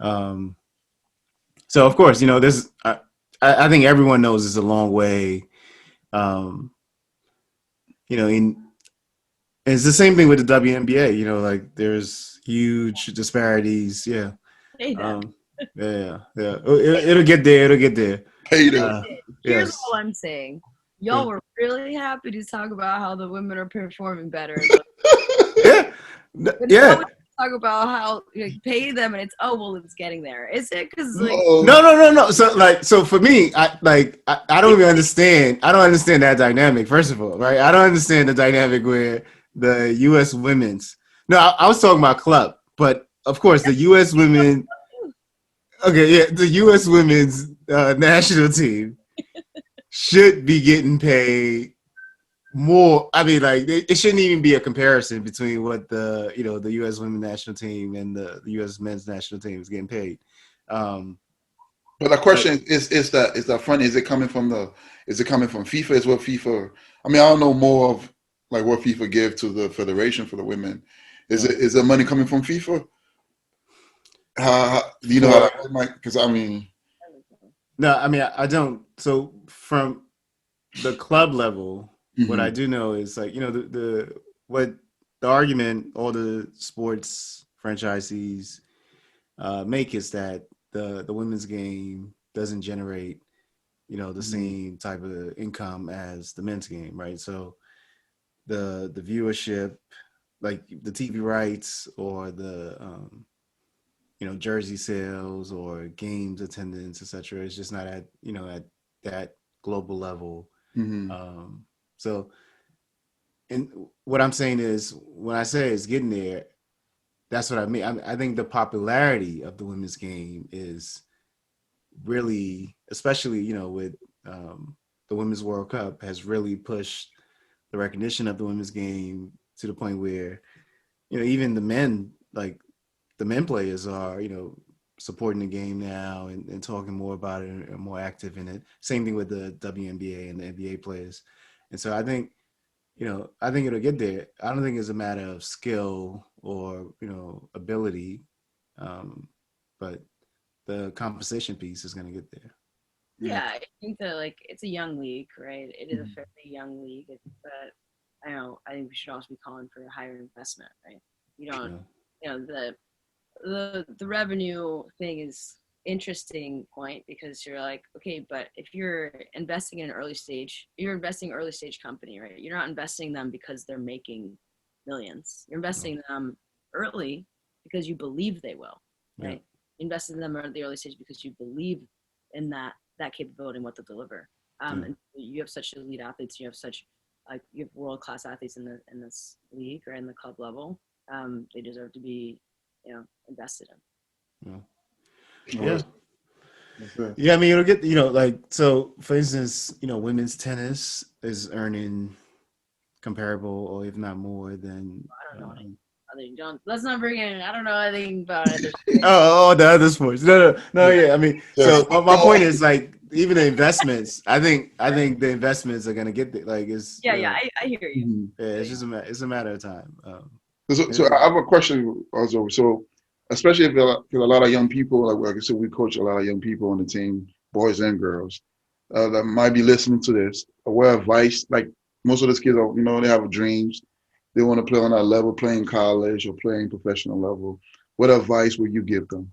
A: So of course, this I think everyone knows it's a long way. Um, it's the same thing with the WNBA. Like there's huge disparities. Yeah.
C: Pay them.
A: Yeah. It'll get there. It'll get there.
B: Pay them.
C: Here's
A: Yes.
C: all I'm saying. Y'all were really happy to talk about how the women are performing better.
A: Yeah.
C: But
A: Yeah.
C: talk about how pay them and it's getting there. Is it? Because like
A: No. So for me, I don't even understand. I don't understand that dynamic. First of all, right? I don't understand the dynamic where the U.S. women's. No, I was talking about club, but of course the U.S. women. Okay, yeah, the U.S. women's national team should be getting paid more. I mean, like it shouldn't even be a comparison between what the U.S. women's national team and the U.S. men's national team is getting paid.
B: But the question is that funny? Is it coming from FIFA? Is what FIFA? I mean, I don't know more of like what FIFA give to the federation for the women. Is the money coming from FIFA? Do you know how that works, Mike? Because I mean,
A: no, I mean I don't. So from the club level, what I do know is like what the argument all the sports franchisees make is that the women's game doesn't generate the same type of income as the men's game, right? So the viewership, like the TV rights or the jersey sales or games attendance, etc. It's just not at at that global level. So, and what I'm saying is, when I say it's getting there, that's what I mean. I think the popularity of the women's game is really, especially with the Women's World Cup, has really pushed the recognition of the women's game to the point where even the men, like the men players, are supporting the game now and talking more about it and more active in it. Same thing with the WNBA and the NBA players. And so I think it'll get there. I don't think it's a matter of skill or ability, but the compensation piece is going to get there.
C: Yeah, I think that like it's a young league, right? It is a
A: Mhm.
C: fairly young league, but I know I think we should also be calling for a higher investment, right? You don't,
A: Yeah.
C: the revenue thing is interesting point because you're like, okay, but if you're investing in an early stage, you're investing early stage company, right? You're not investing them because they're making millions. You're
A: Yeah.
C: investing them early because you believe they will,
A: Yeah.
C: right? Invest in them at the early stage because you believe in that capability and what they'll deliver.
A: Yeah.
C: And you have such elite athletes. You have such like you have world class athletes in this league or in the club level. They deserve to be invested in.
A: Yeah.
B: No,
A: Yeah.
B: that's it.
A: Yeah, I mean, it'll get, like, so for instance, women's tennis is earning comparable or if not more than,
C: I don't know
A: uh,
C: anything. Don't let's not bring in. I don't know anything about other sports.
A: oh, the other sports. No, no, no.
B: Yeah.
A: Yeah, I mean,
B: Yes.
A: so my point is like even the investments. I think the investments are gonna get there. Like it's
C: Yeah, I hear you.
B: Mhm.
A: yeah, it's a matter of time.
B: So I have a question also. So especially if a lot of young people, like I said, we coach a lot of young people on the team, boys and girls, that might be listening to this. What advice, like most of those kids are, they have dreams. They want to play on that level, playing college or playing professional level. What advice would you give them?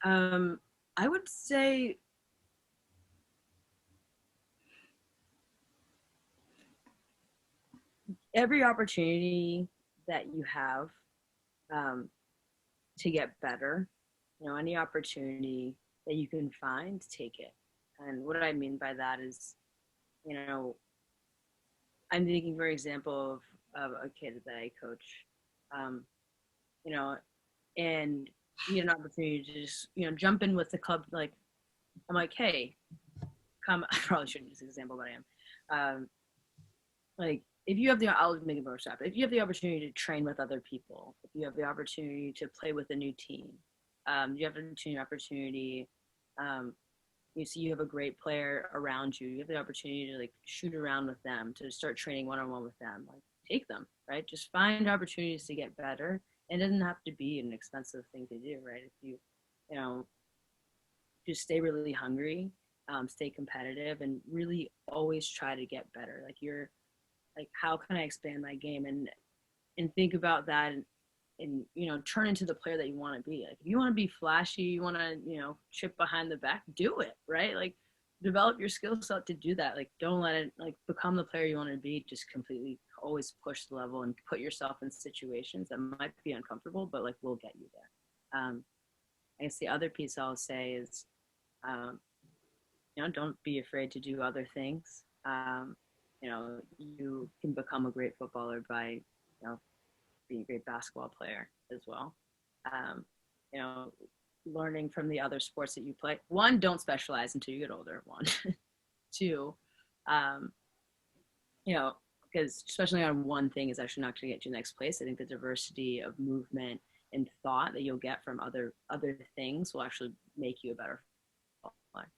C: I would say every opportunity that you have um, to get better, any opportunity that you can find, take it. And what I mean by that is, you know, I'm thinking, for example, of a kid that I coach, um, you know, and you get an opportunity to just, jump in with the club. Like, I'm like, hey, come. I probably shouldn't use this example, but I am. Like, if you have the, I'll make it more shop. If you have the opportunity to train with other people, if you have the opportunity to play with a new team, you have an opportunity. Um, you see, you have a great player around you. You have the opportunity to like shoot around with them, to start training one on one with them. Like, take them, right? Just find opportunities to get better. It doesn't have to be an expensive thing to do, right? If you know, just stay really hungry, stay competitive, and really always try to get better. Like like, how can I expand my game and think about that and turn into the player that you want to be. Like, if you want to be flashy, you want to chip behind the back, do it, right? Like, develop your skill set to do that. Like, don't let it like become the player you want to be. Just completely always push the level and put yourself in situations that might be uncomfortable, but like will get you there. I guess the other piece I'll say is um, don't be afraid to do other things. You can become a great footballer by being a great basketball player as well. Um, you know, learning from the other sports that you play. One, don't specialize until you get older. One, two, um, you know, because especially on one thing is actually not going to get you next place. I think the diversity of movement and thought that you'll get from other things will actually make you a better footballer.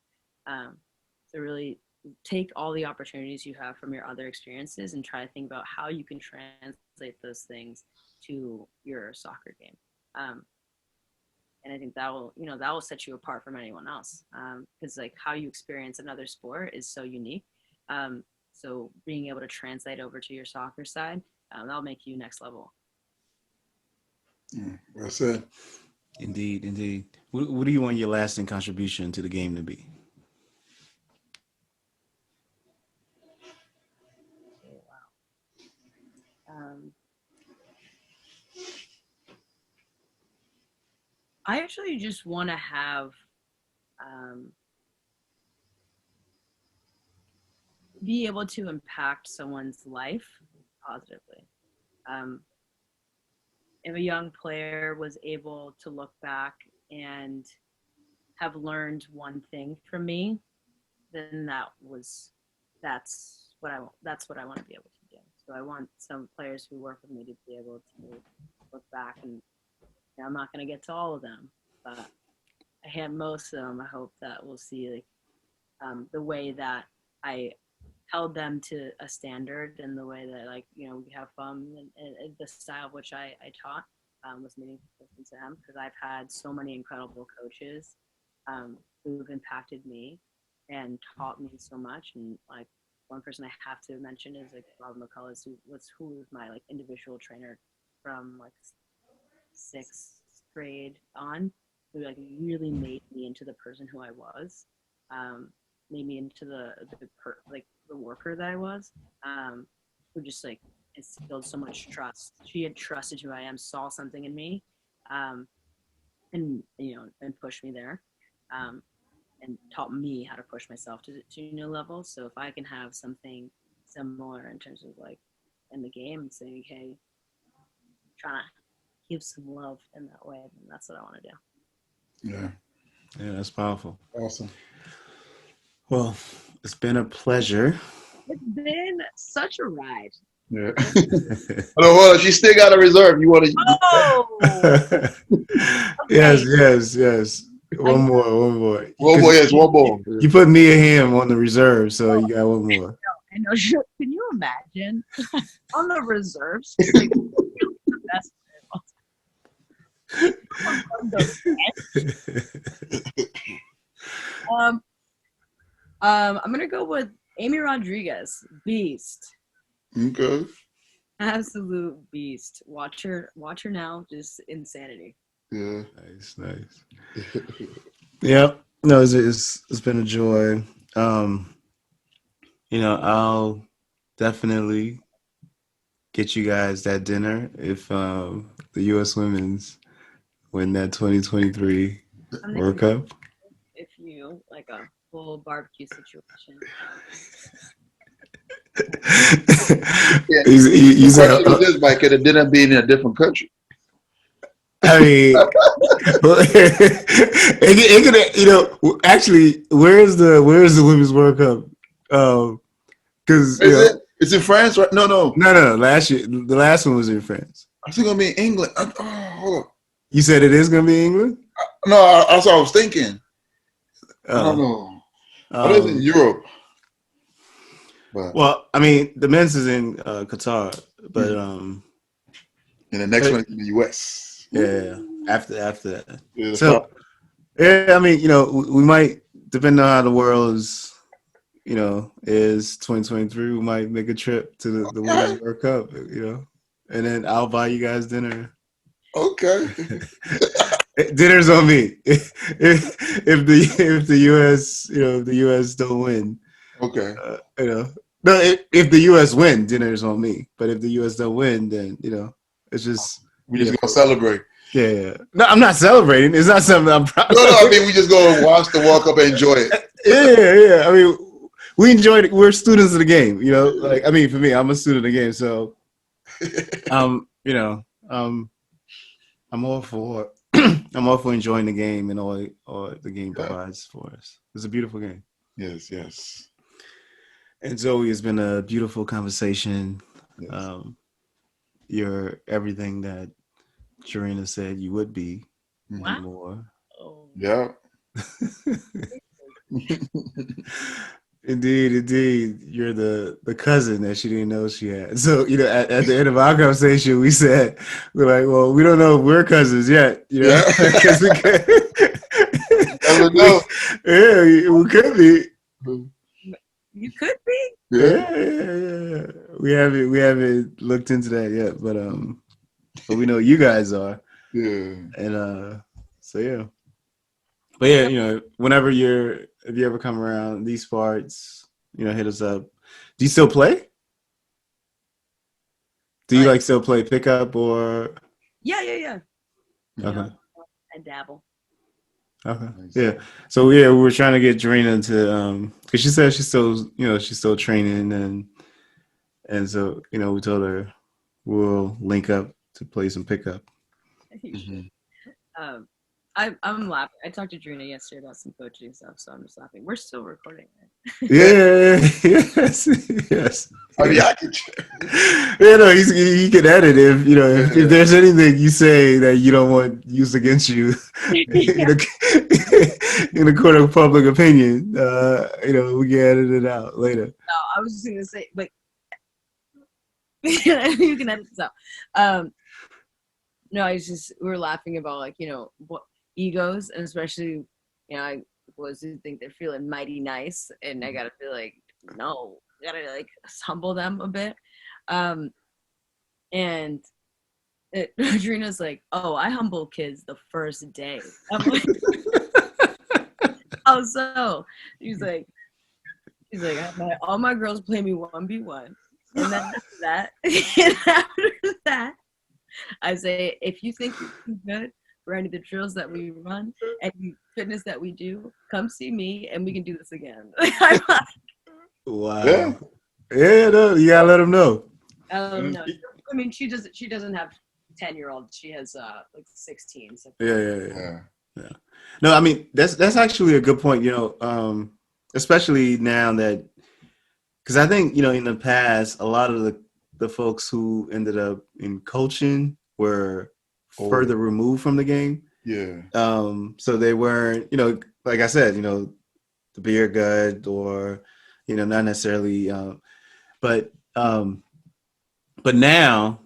C: So really take all the opportunities you have from your other experiences and try to think about how you can translate those things to your soccer game. Um, and I think that will set you apart from anyone else because like how you experience another sport is so unique. So being able to translate over to your soccer side, that'll make you next level.
B: That's it.
A: Indeed, indeed. What do you want your lasting contribution to the game to be?
C: Oh, wow. I actually just want to have um, be able to impact someone's life positively. Um, if a young player was able to look back and have learned one thing from me, then that's what I want to be able to do. So I want some players who work with me to be able to look back and I'm not going to get to all of them, but I had most of them. I hope that we'll see like the way that I held them to a standard in the way that, like, you know, we have fun, and the style of which I taught was meaningful to them, because I've had so many incredible coaches who've impacted me and taught me so much. And like, one person I have to mention is like Rob McCullough, who was my like individual trainer from like sixth grade on, who like really made me into the person who I was, made me into like the worker that I was, who just like instilled so much trust. She had trusted who I am, saw something in me, and you know, and pushed me there, and taught me how to push myself to new levels. So if I can have something similar in terms of like in the game, saying, hey, trying to give some love in that way, then that's what I want to do.
B: Yeah.
A: Yeah, that's powerful.
B: Awesome.
A: Well, it's been a pleasure.
C: It's been such a ride.
B: Yeah. Hold on. She still got a reserve. You want to?
C: Oh,
A: Yes,
C: okay.
A: yes, yes. One more, one more.
B: One more. Yes, one more.
A: You put Mia Hamm on the reserve, so you got one more.
C: I know. Can you imagine on the reserves? Like, the best. I'm gonna go with Amy Rodriguez, beast,
B: Okay.
C: absolute beast. Watch her now, just insanity.
B: Yeah.
A: Nice, nice. Yep. No, it's been a joy. You know, I'll definitely get you guys that dinner if the U.S. Women's win that 2023
C: I'm
A: World Cup.
C: if you like a full barbecue situation.
B: Yeah.
A: You
B: The
A: said,
B: question is this, Mike, could it didn't be in a different country?
A: I mean, it could, you know, actually, where's the Women's World Cup? Because
B: Is it? It's in France, right? No.
A: no. Last year, the last one was in France.
B: I think it'll be in England. Hold on.
A: You said it is going to be England.
B: No, that's what I was thinking. I don't
A: Oh,
B: know. But it's in Europe. But
A: well, I mean, the men's is in Qatar, but
B: and the next one is in the US.
A: yeah, after that.
B: Yeah,
A: So yeah, I mean, you know, we might, depending on how the world is, you know, is 2023, we might make a trip to the Women's World Cup, you know, and then I'll buy you guys dinner.
B: okay.
A: Dinner's on me. If the U.S. you know if the U.S. don't win,
B: Okay.
A: you know, no, if the U.S. win, dinner's on me. But if the U.S. don't win, then you know it's just
B: We just gonna celebrate.
A: yeah. No, I'm not celebrating. It's not something I'm proud of.
B: No, I mean we just gonna watch the World Cup and enjoy it.
A: Yeah. I mean, we enjoyed it. We're students of the game, you know. Like, I mean, for me, I'm a student of the game, so you know, I'm all for I'm all for enjoying the game and all the game provides for us. It's a beautiful game.
B: Yes.
A: And Zoe, it's been a beautiful conversation.
B: Yes.
A: You're everything that Sharina said you would be
C: Wow.
A: and more.
C: Oh.
B: Yeah.
A: Indeed. You're the cousin that she didn't know she had. So, you know, at the end of our conversation, we're like, well, we don't know if we're cousins yet, you know, because we can't.
B: Never know.
A: Yeah, we could be.
C: You could be.
A: Yeah. We haven't looked into that yet, but we know you guys are.
B: Yeah.
A: And so yeah. But yeah, you know, if you ever come around these parts, you know, hit us up. Do you still play? Do you like still play pickup or?
C: Yeah.
A: Okay.
C: I dabble.
A: Okay. Yeah. So yeah, we were trying to get Drina to because she said she's still training and so you know we told her we'll link up to play some pickup.
C: You should. I'm laughing. I talked to Drina yesterday about some coaching stuff, so I'm just laughing. We're still recording, right?
A: Yeah, yes, yes.
B: I mean, I could.
A: You know, he can edit if you know if
B: Yeah.
A: there's anything you say that you don't want used against you
C: Yeah.
A: in a court of public opinion. You know, we can edit it out later.
C: No, I was just gonna say, like, you can edit this out. No, it's just we were laughing about like what egos, and especially I was to think they're feeling mighty nice, and I gotta feel like no, I gotta like humble them a bit. Um, and Adrina's like, oh, I humble kids the first day. I'm like, oh, so she's like, all my girls play me 1v1, and then after that, and after that. I say, if you think you're too good for any of the drills that we run and fitness that we do, come see me and we can do this again.
A: Wow.
B: Yeah.
A: Yeah, no, you gotta let them know.
C: No, I mean, she doesn't have 10-year-olds. She has like 16. So.
A: Yeah. No, I mean that's actually a good point. You know, especially now that because I think in the past a lot of the folks who ended up in coaching were further removed from the game.
B: Yeah.
A: So they weren't, like I said, the beer gut or, not necessarily, but now,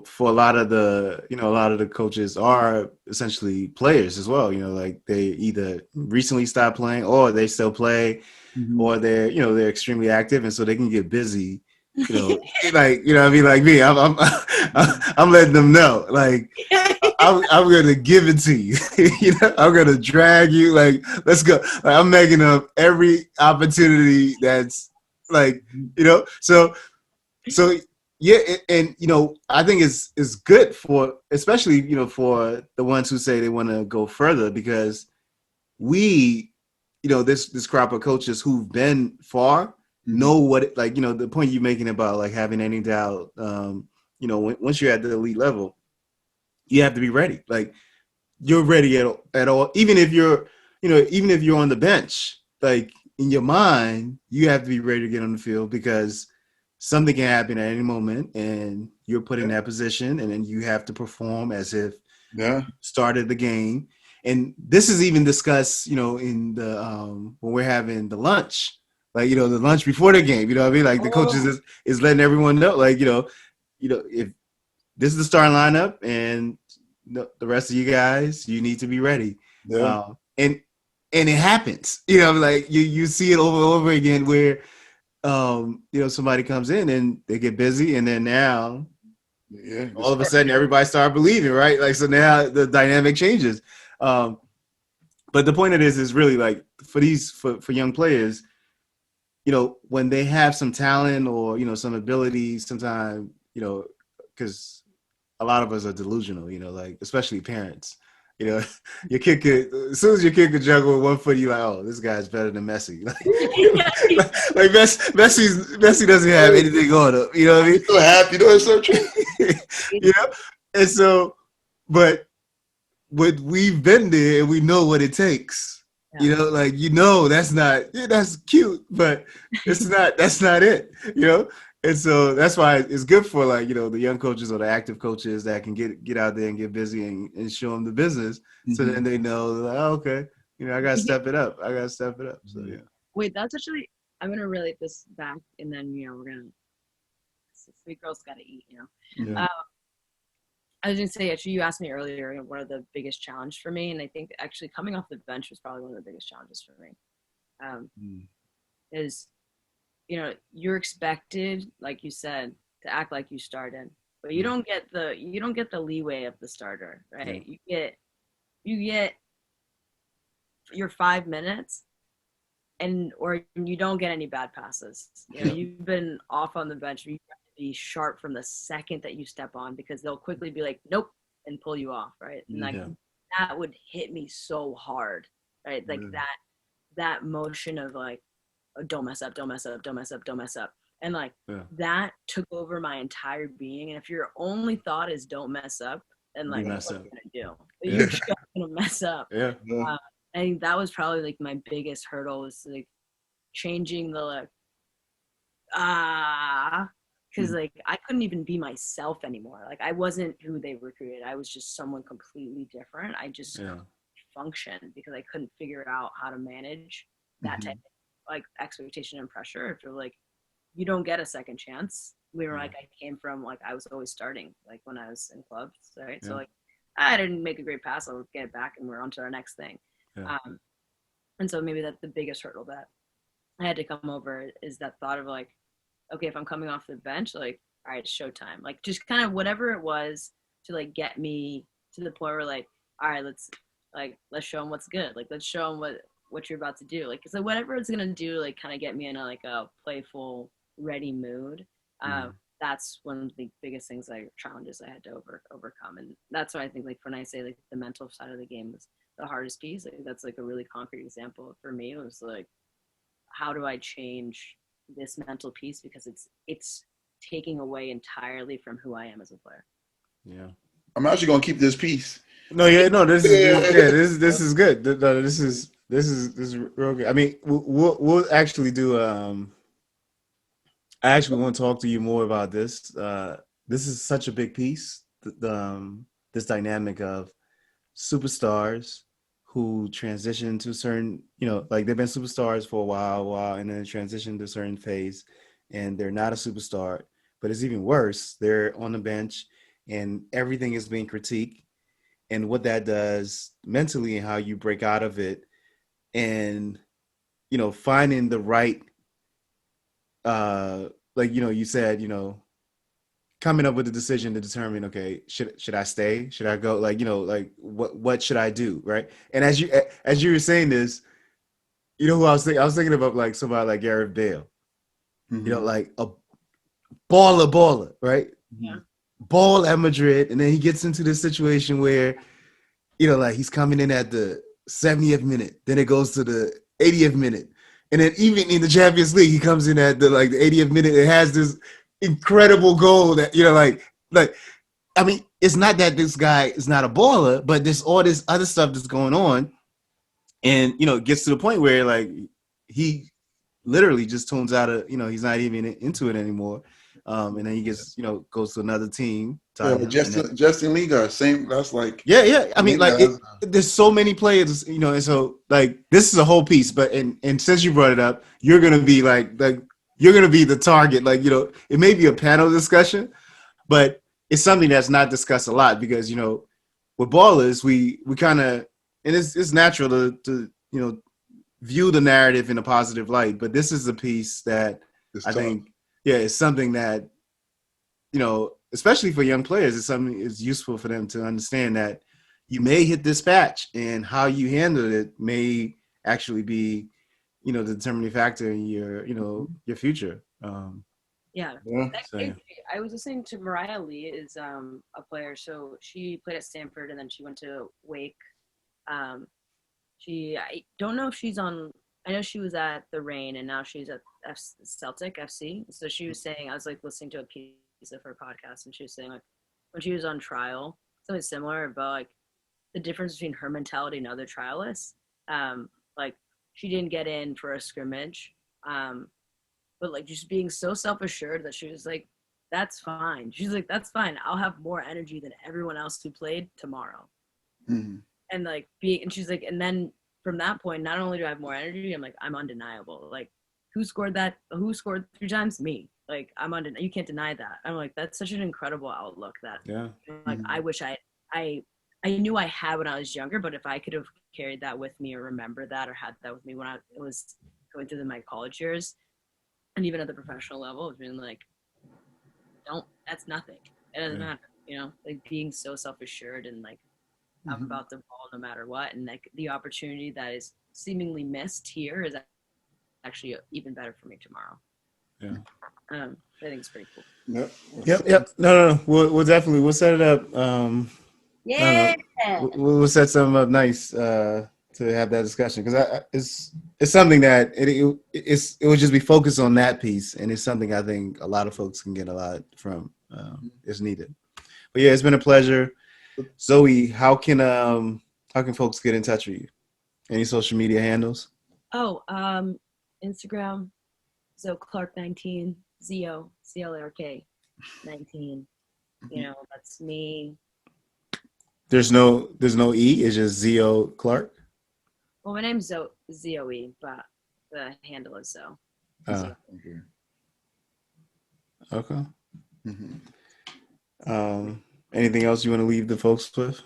A: for a lot of the coaches are essentially players as well. Like they either recently stopped playing or they still play, or they're extremely active, and so they can get busy. Like what I mean, like me, I'm letting them know, like I'm gonna give it to you. I'm gonna drag you. Like let's go. Like, I'm making up every opportunity that's like so yeah, and I think it's good for especially for the ones who say they want to go further because we this crop of coaches who've been far know what the point you're making about like having any doubt. Once you're at the elite level, you have to be ready. Like you're ready at all, even if you're on the bench. Like in your mind, you have to be ready to get on the field because something can happen at any moment, and you're put in that position, and then you have to perform as if you started the game. And this is even discussed, in the when we're having the lunch, like the lunch before the game. You know what I mean? Like the coaches is letting everyone know, like if this is the starting lineup, and the rest of you guys, you need to be ready. And it happens. Like you see it over and over again where somebody comes in and they get busy, and then now all of a sudden everybody started believing, right? Like so now the dynamic changes. But the point of this is really like for young players, when they have some talent or some ability, sometimes because a lot of us are delusional, like especially parents. Your kid could, as soon as your kid could juggle with one foot, you're like, oh, this guy's better than Messi. Like Messi doesn't have anything on him. You know what I mean?
B: So happy, it's so true.
A: And so, but we've been there and we know what it takes. Yeah. That's cute, but that's not it. And so that's why it's good for like the young coaches or the active coaches that can get out there and get busy and show them the business. So then they know, like, oh, okay, I gotta step it up. So yeah.
C: Wait, that's actually I'm gonna relate this back, and then we're gonna sweet girls gotta eat.
A: Yeah.
C: I was gonna say, actually, you asked me earlier, what are the biggest challenge for me, and I think actually coming off the bench was probably one of the biggest challenges for me. Is you're expected, like you said, to act like you started, but you don't get the leeway of the starter, right? Yeah. You get your 5 minutes, or you don't get any bad passes. You've been off on the bench. You have to be sharp from the second that you step on because they'll quickly be like, nope, and pull you off, right? And that would hit me so hard, right? Like that motion of like, oh, don't mess up, don't mess up, don't mess up, don't mess up. And like that took over my entire being. And if your only thought is don't mess up, then like what are you gonna do? but
A: Yeah.
C: you're just gonna mess up.
A: Yeah.
B: Yeah.
C: I think that was probably like my biggest hurdle was like changing the like because
B: Mhm.
C: like I couldn't even be myself anymore. Like I wasn't who they recruited. I was just someone completely different. I just
A: Yeah.
C: couldn't function because I couldn't figure out how to manage that type
B: Mhm.
C: of like expectation and pressure. If you're like you don't get a second chance. We were
A: Yeah.
C: like I came from like I was always starting like when I was in clubs, right? So
A: Yeah.
C: like I didn't make a great pass, I'll get it back and we're on to our next thing.
A: Yeah.
C: And so maybe that's the biggest hurdle that I had to come over is that thought of like, okay, if I'm coming off the bench, like, all right, it's showtime. Like just kind of whatever it was to like get me to the point where like, all right, let's show them what's good. Like let's show them what you're about to do. Like it's like whatever it's gonna do, like kind of get me in a like a playful, ready mood.
A: Mhm.
C: That's one of the biggest things like challenges I had to overcome, and that's why I think like when I say like the mental side of the game was the hardest piece. Like that's like a really concrete example for me. It was like how do I change this mental piece because it's taking away entirely from who I am as a player.
A: Yeah.
B: I'm actually gonna keep this piece.
A: No, yeah, no,
B: Yeah.
A: this is good. No, this is real good. I mean, we'll actually do. I actually want to talk to you more about this. This is such a big piece. This dynamic of superstars who transition to certain, like they've been superstars for a while, and then transition to a certain phase, and they're not a superstar. But it's even worse. They're on the bench, and everything is being critiqued, and what that does mentally, and how you break out of it, and finding the right, like you said, coming up with a decision to determine, okay, should I stay? Should I go? Like, like what should I do? Right. And as you were saying this, who I was thinking? I was thinking about like somebody like Gareth Bale,
B: Mhm.
A: like a baller, right?
C: Yeah.
B: Mhm.
A: Ball at Madrid. And then he gets into this situation where, like he's coming in at the 70th minute, then it goes to the 80th minute. And then even in the Champions League, he comes in at the 80th minute. It has this incredible goal that, like I mean, it's not that this guy is not a baller, but there's all this other stuff that's going on. And, it gets to the point where like he literally just tunes out of, he's not even into it anymore. And then he gets, goes to another team,
B: Yeah,
A: Tottenham. And then,
B: Justin Lingard, same. That's like
A: yeah. I mean, like
B: Lingard.
A: there's so many players, and so like this is a whole piece. But and since you brought it up, you're gonna be like you're gonna be the target. Like, it may be a panel discussion, but it's something that's not discussed a lot because with ballers we kind of, and it's natural to view the narrative in a positive light, but this is a piece that
B: It's
A: I
B: tough.
A: think, yeah, it's something that especially for young players, it's something is useful for them to understand that you may hit this patch, and how you handle it may actually be the determining factor in your future.
C: Yeah.
B: Yeah.
C: That,
A: So yeah.
C: I was listening to Mariah Lee is a player. So she played at Stanford and then she went to Wake. Um, I don't know if she's on. I know she was at the Reign and now she's at Celtic FC. So she was saying I was like listening to a piece of her podcast and she was saying like when she was on trial something similar about like the difference between her mentality and other trialists. Like she didn't get in for a scrimmage, but like just being so self assured that she was like, "That's fine." She's like, "That's fine. I'll have more energy than everyone else who played tomorrow."
B: Mhm.
C: And like and she's like, and then from that point, not only do I have more energy, I'm like, I'm undeniable. Like, who scored that? Who scored 3 times? Me. Like, I'm undeniable. You can't deny that. I'm like, that's such an incredible outlook that,
A: Yeah.
C: like, I
B: Mhm.
C: wish I knew I had when I was younger, but if I could have carried that with me or remembered that or had that with me when I was going through my college years and even at the professional level, it's been like, that's nothing. It doesn't
A: Yeah.
C: matter, like being so self assured and like I'm
B: Mhm.
C: about the ball no matter what. And like the opportunity that is seemingly missed here is actually even better for me tomorrow.
A: Yeah.
C: I think it's pretty cool.
B: Yep.
A: Yep. No. We'll definitely we'll set it up. I don't
C: Yeah.
A: know. We'll set something up nice to have that discussion because it's something that it would just be focused on that piece, and it's something I think a lot of folks can get a lot from. It's needed. But yeah, it's been a pleasure. Zoe, how can folks get in touch with you? Any social media handles?
C: Oh, Instagram, Zoe Clark 19, Clark 19. You know, that's me.
A: There's no E. It's just Zoe Clark.
C: Well, my name's Zoe, but the handle is Zoe.
A: Uh,
B: Okay.
A: okay.
B: Mm-hmm.
A: Anything else you want to leave the folks with?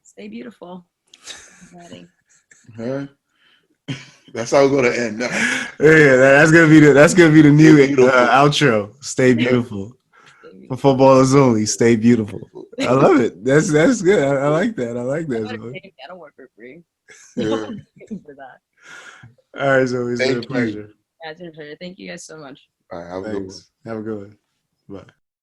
C: Stay beautiful. Everybody.
B: All right. That's how we're gonna end now.
A: Yeah, that's gonna be the new
B: Stay beautiful.
A: outro. Stay beautiful. For footballers only, stay beautiful. I love it. That's good. I like that. I like that, Zoe.
C: I don't work for free.
B: Yeah.
C: For that.
A: All right, Zoe. It's been a
B: Thank you.
A: pleasure.
C: Yeah, it's been a pleasure. Thank you guys so much.
B: All right, have a good one.
A: Thanks. Have a good one. Bye.